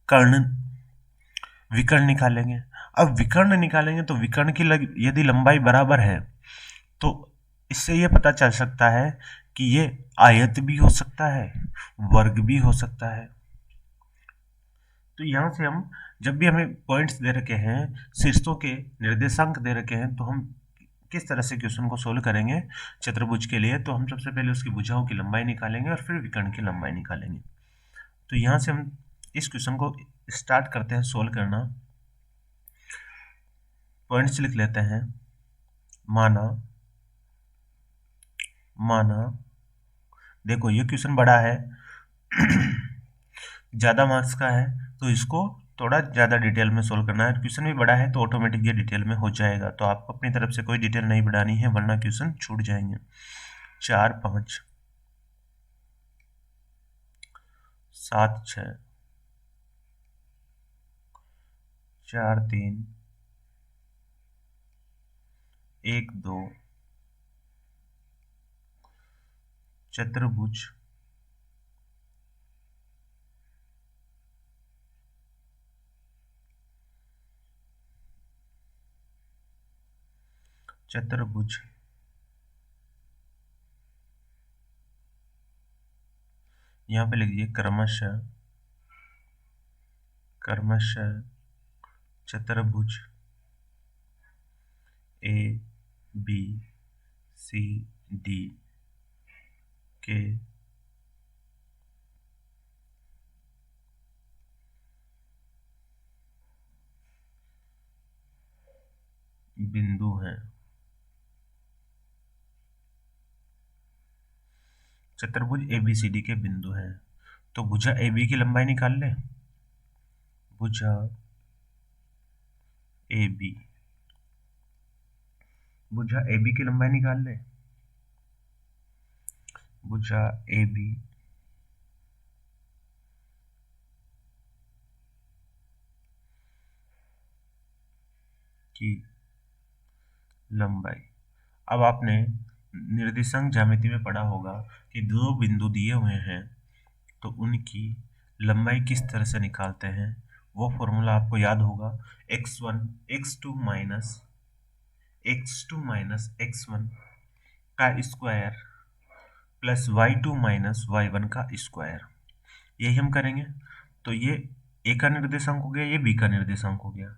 कर्ण, विकर्ण निकालेंगे। अब विकर्ण निकालेंगे तो विकर्ण की यदि लंबाई बराबर है तो इससे ये पता चल सकता है कि ये आयत भी हो सकता है, वर्ग भी हो सकता है। तो यहाँ से हम जब भी हमें पॉइंट्स दे रखे हैं, शीर्षों के निर्देशांक दे रखे हैं, तो हम किस तरह से क्वेश्चन को सोल्व करेंगे चतुर्भुज के लिए। तो हम सबसे पहले उसकी भुजाओं की लंबाई निकालेंगे और फिर विकर्ण की लंबाई निकालेंगे। तो यहाँ से हम इस क्वेश्चन को स्टार्ट करते हैं सोल्व करना। पॉइंट्स लिख लेते हैं। माना देखो ये क्वेश्चन बड़ा है ज़्यादा मार्क्स का है, तो इसको थोड़ा ज़्यादा डिटेल में सोल्व करना है। क्वेश्चन भी बड़ा है तो ऑटोमेटिक ये डिटेल में हो जाएगा, तो आपको अपनी तरफ से कोई डिटेल नहीं बढ़ानी है वरना क्वेश्चन छूट जाएंगे। 4 5 7 6 4 3 1 2 चतुर्भुज चतुर्भुज यहाँ पे लिख दिए क्रमशः चतुर्भुज ए बी सी डी के बिंदु हैं। चतुर्भुज ABCD के बिंदु हैं। तो भुजा AB की लंबाई निकाल ले। भुजा AB की लंबाई निकाल ले। भुजा AB की लंबाई। अब आपने निर्देशांक ज्यामिति में पढ़ा होगा कि दो बिंदु दिए हुए हैं तो उनकी लंबाई किस तरह से निकालते हैं, वो फॉर्मूला आपको याद होगा। x1 x2 माइनस x1 का square plus y2 minus y1 का स्क्वायर, यही हम करेंगे। तो ये ए का निर्देशांक हो गया, ये बी का निर्देशांक हो गया।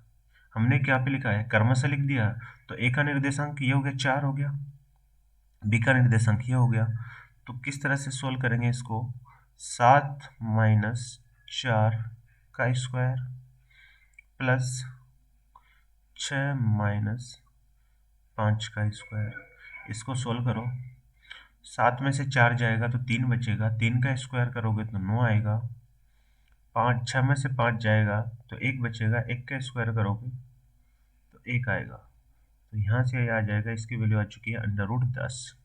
हमने क्या पे लिखा है, क्रमशः लिख दिया। तो ए का निर्देशांक ये हो गया 4 हो गया, बी का निर्देशांक ये हो गया। तो किस तरह से सोल्व करेंगे इसको, 7 माइनस 4 का स्क्वायर प्लस 6 माइनस 5 का स्क्वायर, इसको सोल्व करो। 7 में से 4 जाएगा तो 3 बचेगा, 3 का स्क्वायर करोगे तो 9 आएगा। 6 में से 5 जाएगा तो 1 बचेगा, 1 का स्क्वायर करोगे तो 1 आएगा। तो यहाँ से ये आ जाएगा, इसकी वैल्यू आ चुकी है √10।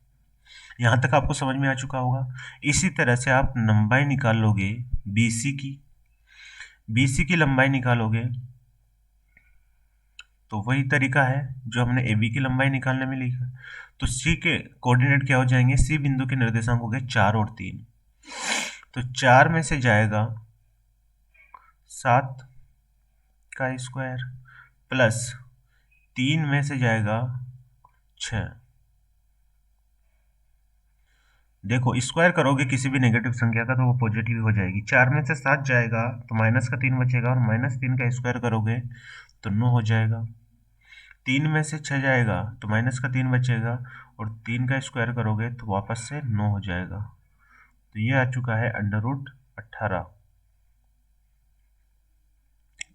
यहाँ तक आपको समझ में आ चुका होगा। इसी तरह से आप लंबाई निकाल लोगे BC की लंबाई निकालोगे तो वही तरीका है जो हमने AB की लंबाई निकालने में लिखा। तो C के कोऑर्डिनेट क्या हो जाएंगे, C बिंदु के निर्देशांक हो गए 4 और 3। तो 4 में से जाएगा 7 का स्क्वायर प्लस 3 में से जाएगा 6। देखो स्क्वायर करोगे किसी भी नेगेटिव संख्या का तो वो पॉजिटिव हो जाएगी। 4 में से 7 जाएगा तो माइनस का 3 बचेगा, और माइनस 3 का स्क्वायर करोगे तो 9 हो जाएगा। 3 में से 6 जाएगा तो माइनस का 3 बचेगा, और 3 का स्क्वायर करोगे तो वापस से 9 हो जाएगा। तो ये आ चुका है √18।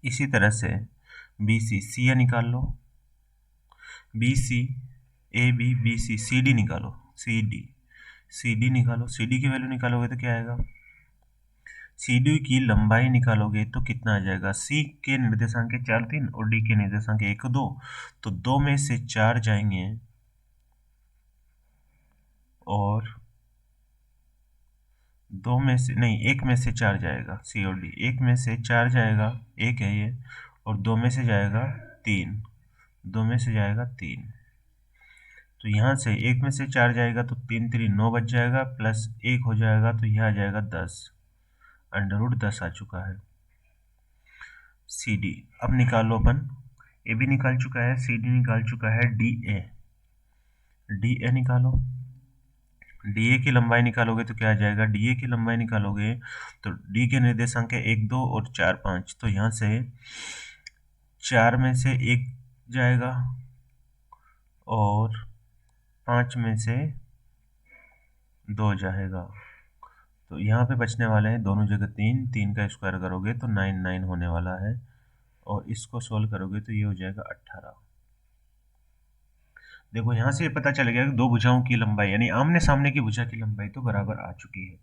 इसी तरह से BC C निकाल लो, BC AB BC CD निकालो, CD निकालो। CD की वैल्यू निकालोगे तो क्या आएगा, CD की लंबाई निकालोगे तो कितना आ जाएगा, C के निर्देशांक 4 3 और D के निर्देशांक 1 2। तो 2 में से 4 जाएंगे और 2 में से नहीं, 1 में से 4 जाएगा। C और D 1 में से 4 जाएगा, 1 है ये, और 2 में से जाएगा 3, 2 में से जाएगा 3। तो यहाँ से 1 में से 4 जाएगा तो 3 3 9 बच जाएगा, प्लस 1 हो जाएगा तो यह आ जाएगा 10, √10 आ चुका है। CD अब निकाल लो अपन, AB निकाल चुका है, CD निकाल चुका है, DA निकालो। DA की लंबाई निकालोगे तो क्या आ जाएगा, DA की लंबाई निकालोगे तो D के निर्देशांक 1 2 और 4 5। तो यहाँ से 4 में से 1 जाएगा और 5 में से 2 जाएगा। तो यहाँ पे बचने वाले हैं दोनों जगह 3 का स्क्वायर करोगे तो 9 होने वाला है, और इसको सोल्व करोगे तो ये हो जाएगा 18। देखो यहाँ से ये पता चल गया कि दो भुजाओं की लंबाई यानी आमने सामने की भुजा की लंबाई तो बराबर आ चुकी है।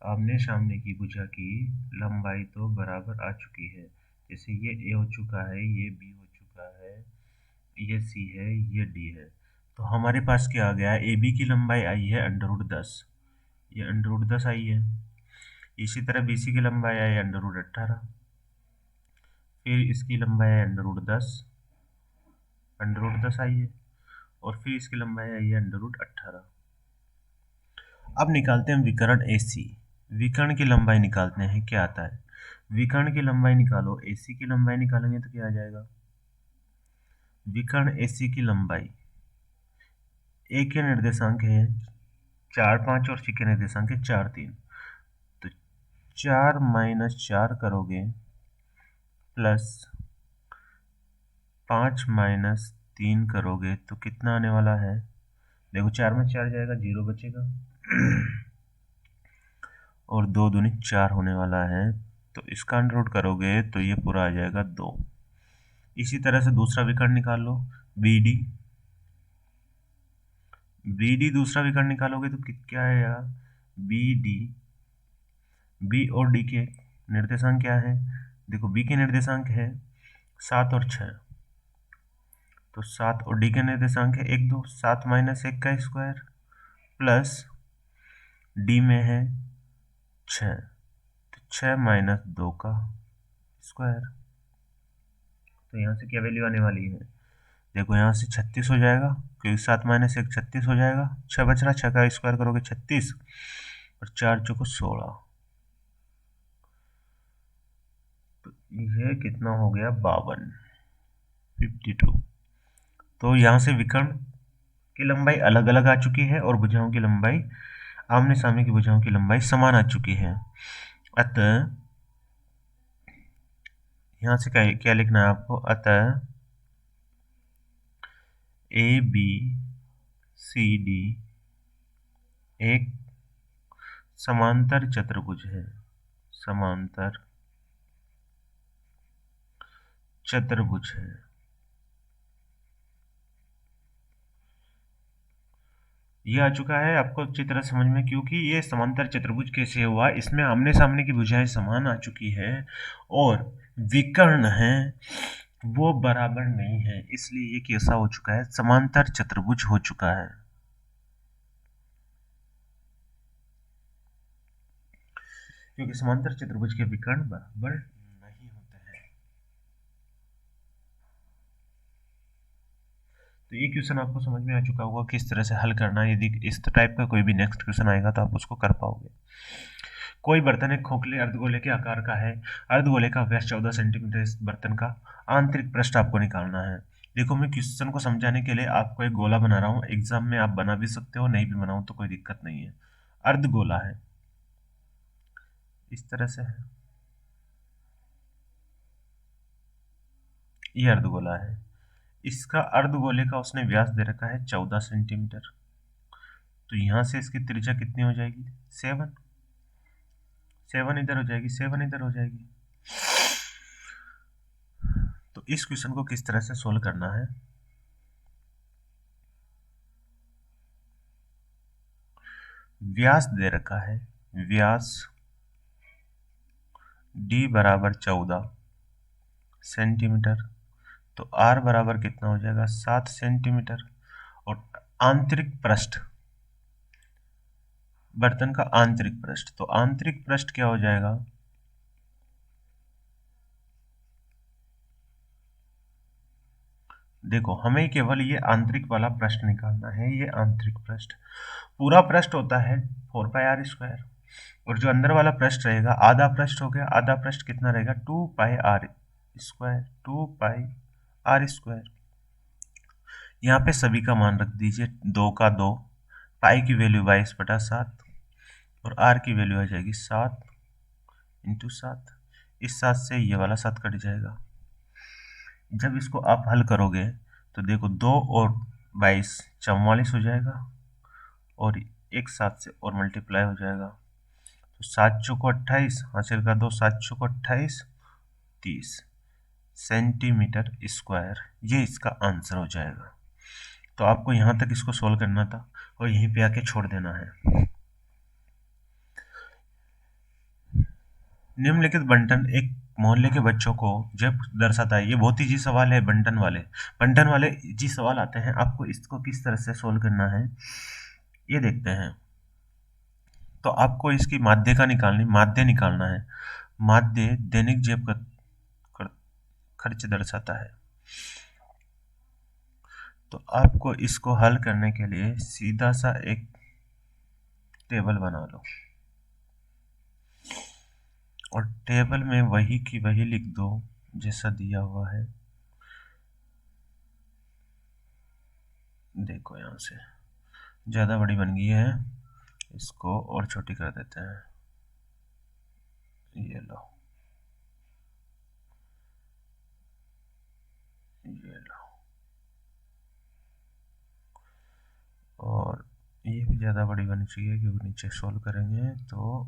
आमने सामने की भुजा की लंबाई तो बराबर आ चुकी है। जैसे ये A हो चुका है, ये B हो चुका है, ये C है, ये D है। तो हमारे पास क्या आ गया, AB की लंबाई आई है √10, ये √10 आई है। इसी तरह BC की लंबाई आई √18, फिर इसकी लंबाई है √10 आई है, और फिर इसकी लंबाई आई है √18। अब निकालते हैं विकर्ण AC। विकर्ण की लंबाई निकालते हैं, क्या आता है? विकर्ण की लंबाई निकालो, AC की लंबाई निकालेंगे तो क्या आ जाएगा? विकर्ण AC की लंबाई, A के निर्देशांक है 4, 5 और C के निर्देशांक है 4, 3। तो 4 - 4 करोगे प्लस 5 - 3 करोगे तो कितना आने वाला है? देखो 4 में 4 जाएगा, 0 बचेगा और 2 दूनी 4 होने वाला है। तो इसका अंडर करोगे तो ये पूरा आ जाएगा 2। इसी तरह से दूसरा विकर्ण निकाल लो, BD। दूसरा विकर्ण निकालोगे तो क्या आएगा? BD। B और D के निर्देशांक क्या है? देखो B के निर्देशांक है 7 और 6, तो 7 और D के निर्देशांक है 1, 2, 7 - 1 का स्क्वायर प्लस D में है 6, तो 6 - 2 का स्क्वायर। तो यहाँ से क्या वैल्यू आने वाली है? देखो यहाँ से 36 हो जाएगा, क्योंकि 7 - 1 36 हो जाएगा। 6 बच रहा, 6 का स्क्वायर करोगे 36 और 4 चौको 16। तो यह कितना हो गया? 52। तो यहाँ से विकर्ण की लंबाई अलग अलग आ चुकी है और भुजाओं की लंबाई, आमने सामने की भुजाओं की लंबाई समान आ चुकी है। अतः यहाँ से क्या लिखना है आपको? अतः ABCD एक समांतर चतुर्भुज है। समांतर चतुर्भुज है। ये आ चुका है आपको अच्छी तरह समझ में, क्योंकि ये समांतर चतुर्भुज कैसे हुआ, इसमें आमने सामने की भुजाएं समान आ चुकी है और विकर्ण है वो बराबर नहीं है, इसलिए ये कैसा हो चुका है? समांतर चतुर्भुज हो चुका है। क्योंकि समांतर चतुर्भुज के विकर्ण बराबर नहीं होते हैं। तो ये क्वेश्चन आपको समझ में आ चुका होगा किस तरह से हल करना है। यदि इस टाइप का कोई भी नेक्स्ट क्वेश्चन आएगा तो आप उसको कर पाओगे। कोई बर्तन एक खोखले अर्धगोले के आकार का है। अर्धगोले का व्यास 14 सेंटीमीटर। इस बर्तन का आंतरिक पृष्ठ आपको निकालना है। देखो मैं क्वेश्चन को समझाने के लिए आपको एक गोला बना रहा हूँ। एग्जाम में आप बना भी सकते हो, नहीं भी बनाओ तो कोई दिक्कत नहीं है। अर्धगोला है, इस तरह से है, ये अर्धगोला है। इसका अर्धगोले का उसने व्यास दे रखा है 14 सेंटीमीटर। तो यहां से इसकी त्रिज्या कितनी हो जाएगी? 7 इधर हो जाएगी, 7 इधर हो जाएगी। तो इस क्वेश्चन को किस तरह से सोल्व करना है? व्यास दे रखा है, व्यास D बराबर 14 सेंटीमीटर, तो R बराबर कितना हो जाएगा? 7 सेंटीमीटर। और आंतरिक पृष्ठ, बर्तन का आंतरिक पृष्ठ, तो आंतरिक पृष्ठ क्या हो जाएगा? देखो हमें केवल ये आंतरिक वाला पृष्ठ निकालना है। ये आंतरिक पृष्ठ, पूरा पृष्ठ होता है 4πr², और जो अंदर वाला पृष्ठ रहेगा आधा पृष्ठ हो गया। आधा पृष्ठ कितना रहेगा? 2πr²। 2πr²। यहाँ पे सभी का मान रख दीजिए, 2 का 2, पाई की वैल्यू 22/7 और r की वैल्यू आ जाएगी 7 × 7। इस 7 से ये वाला 7 कट जाएगा। जब इसको आप हल करोगे तो देखो 2 और 22 44 हो जाएगा, और एक 7 से और मल्टीप्लाई हो जाएगा। तो 7 चौको 28, हासिल कर दो 7 चौको 28, 30 सेंटीमीटर स्क्वायर। ये इसका आंसर हो जाएगा। तो आपको यहाँ तक इसको सोल्व करना था और यहीं पे आके छोड़ देना है। निम्नलिखित बंटन एक मोहल्ले के बच्चों को जब दर्शाता है। ये बहुत ही जी सवाल है, बंटन वाले जी सवाल आते हैं। आपको इसको किस तरह से सोल्व करना है ये देखते हैं। तो आपको इसकी माध्य निकालना है। माध्य दैनिक जेब खर्च दर्शाता है। तो आपको इसको हल करने के लिए सीधा सा एक टेबल बना लो और टेबल में वही की वही लिख दो जैसा दिया हुआ है। देखो यहाँ से ज़्यादा बड़ी बन गई है, इसको और छोटी कर देते हैं। ये लो, ये लो, और ये भी ज़्यादा बड़ी बननी चाहिए क्योंकि नीचे सोल्व करेंगे तो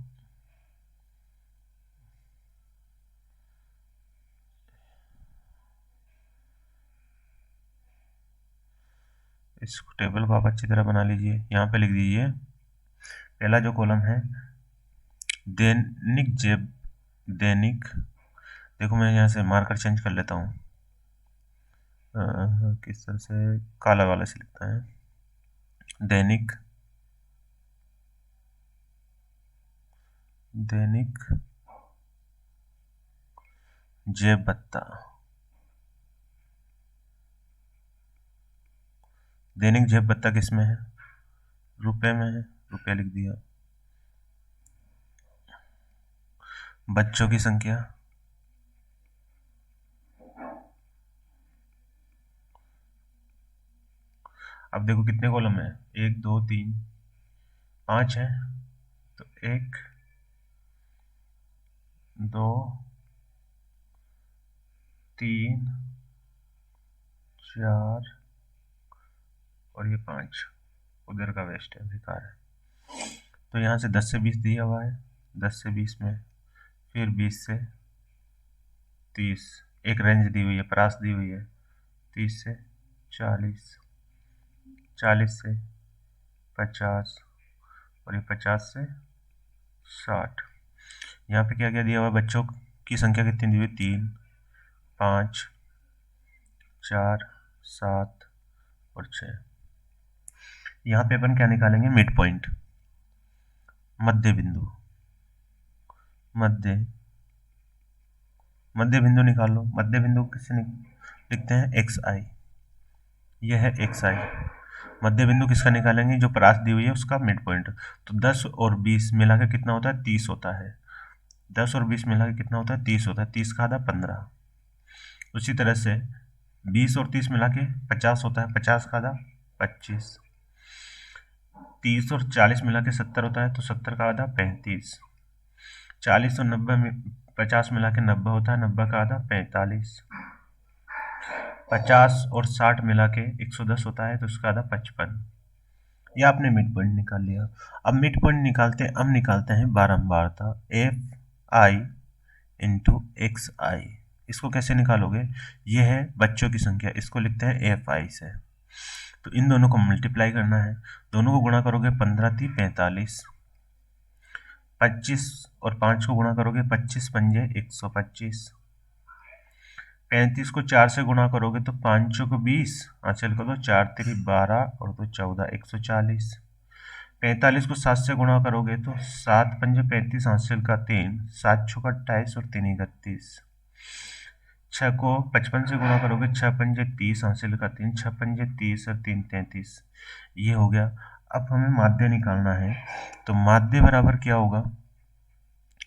इस टेबल को आप अच्छी तरह बना लीजिए। यहाँ पे लिख दीजिए पहला जो कॉलम है दैनिक जेब, दैनिक, देखो मैं यहाँ से मार्कर चेंज कर लेता हूँ, किस तरह से, काला वाला से लिखता है, दैनिक, दैनिक जेब भत्ता, दैनिक जेब भत्ता किस में है, रुपए में है, रुपया लिख दिया। बच्चों की संख्या, अब देखो कितने कॉलम है, 1 2 3 5 है, तो 1 2 3 4 और ये 5, उधर का वेस्ट है, बेकार है। तो यहाँ से 10 से 20 दिया हुआ है, 10 से 20 में, फिर 20 से 30, एक रेंज दी हुई है, प्रास दी हुई है, 30 से 40, 40 से 50 और ये 50 से 60। यहाँ पे क्या क्या दिया हुआ है, बच्चों की संख्या कितनी दी हुई है, 3 5 4 7 और 6। यहाँ पे अपन क्या निकालेंगे, मिड पॉइंट, मध्य बिंदु, मध्य बिंदु निकाल लो। मध्य बिंदु किससे लिखते हैं, एक्स आई, यह है एक्स आई। मध्य बिंदु किसका निकालेंगे, जो प्रास दी हुई है उसका मिड पॉइंट। तो 10 और 20 मिला के कितना होता है, 30 होता है। 10 और 20 मिला के कितना होता है, 30 होता है। 30 का आधा 15। उसी तरह से 20 और 30 मिला के 50 होता है, 50 का आधा 25। 30 और 40 मिला के 70 होता है, तो 70 का आधा 35। 40 और 90 में 50 मिला के 90 होता है, 90 का आधा 45। 50 और 60 मिला के 110 होता है, तो उसका आधा 55। ये आपने मिड पॉइंट निकाल लिया। अब मिड पॉइंट निकालते हैं, अब निकालते हैं बारंबारता, एफ आई इंटू एक्स आई। इसको कैसे निकालोगे, ये है बच्चों की संख्या, इसको लिखते हैं एफ आई से। तो इन दोनों को मल्टीप्लाई करना है, दोनों को गुणा करोगे 15 × 45, 25 और 5 को गुणा करोगे 25 × 5 = 125। 35 को 4 से गुणा करोगे तो 5 को 20, आंचल को दो 4 × 3 = 12 और 2 14, 140। 45 को 7 से गुणा करोगे तो 7 × 5 = 35, आंचल का 3, 7 × 6 = 28 और 3 × 31। 6 को 55 से गुणा करोगे, 6 × 5 = 30, आंचल का 3, 6 × 5 = 30 और 3 × 33। ये हो गया। अब हमें माध्य निकालना है, तो माध्य बराबर क्या होगा,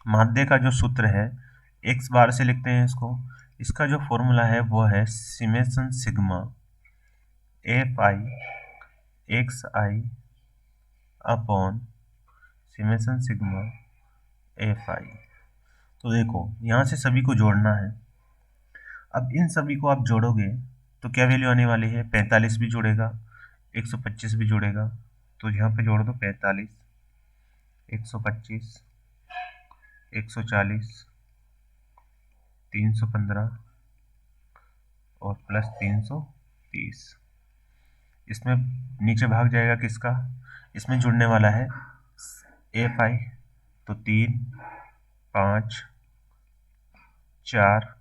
माध्य का जो सूत्र है, एक्स बार से लिखते हैं इसको, इसका जो फॉर्मूला है वो है summation sigma F I x I upon summation sigma F I. तो देखो यहाँ से सभी को जोड़ना है। अब इन सभी को आप जोड़ोगे तो क्या वैल्यू आने वाली है, 45 भी जुड़ेगा, 125 भी जुड़ेगा। तो यहाँ पे जोड़ दो 45, 125, 140, 315 और प्लस 330। इसमें नीचे भाग जाएगा किसका, इसमें जुड़ने वाला है एफ आई, तो 3 5 4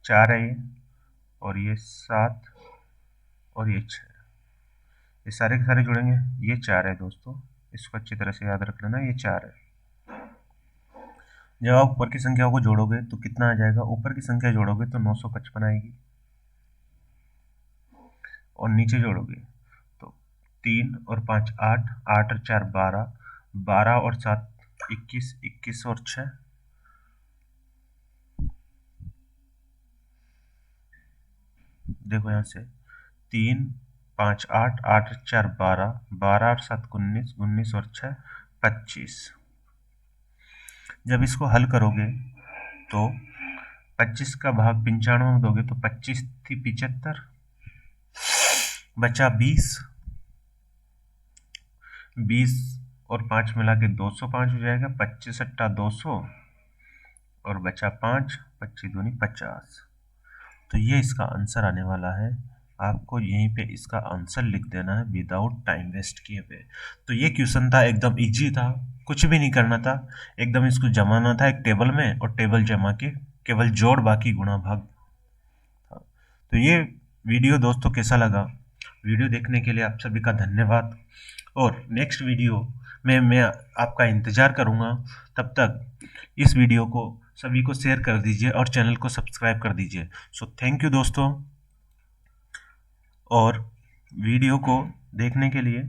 4 है ये, और ये 7 और ये 6, ये सारे के सारे जुड़ेंगे, ये 4 है दोस्तों, इसको अच्छी तरह से याद रख लेना, ये 4 है। जब आप ऊपर की संख्याओं को जोड़ोगे तो कितना आ जाएगा, ऊपर की संख्या जोड़ोगे तो 955 आएगी, और नीचे जोड़ोगे तो 3 और 5 8, 8 और 4 12, 12 और 7 21, 21 और 6 देखो यहाँ से 3 5 8, 8 और 4 12, 12 और 7 19, 19 और 6 25। जब इसको हल करोगे तो 25 का भाग 95 में दोगे तो 25 थी 75, बचा 20, 20 और 5 मिला के 205 हो जाएगा, 25 अट्टा 200 और बचा 5, 25 दूनी 50। तो ये इसका आंसर आने वाला है। आपको यहीं पे इसका आंसर लिख देना है विदाउट टाइम वेस्ट किए हुए। तो ये क्वेश्चन था, एकदम इजी था, कुछ भी नहीं करना था, एकदम इसको जमाना था एक टेबल में, और टेबल जमा के केवल जोड़ बाकी गुणा भाग था। तो ये वीडियो दोस्तों कैसा लगा, वीडियो देखने के लिए आप सभी का धन्यवाद, और नेक्स्ट वीडियो में मैं आपका इंतज़ार करूँगा। तब तक इस वीडियो को सभी को शेयर कर दीजिए और चैनल को सब्सक्राइब कर दीजिए। सो थैंक यू दोस्तों, और वीडियो को देखने के लिए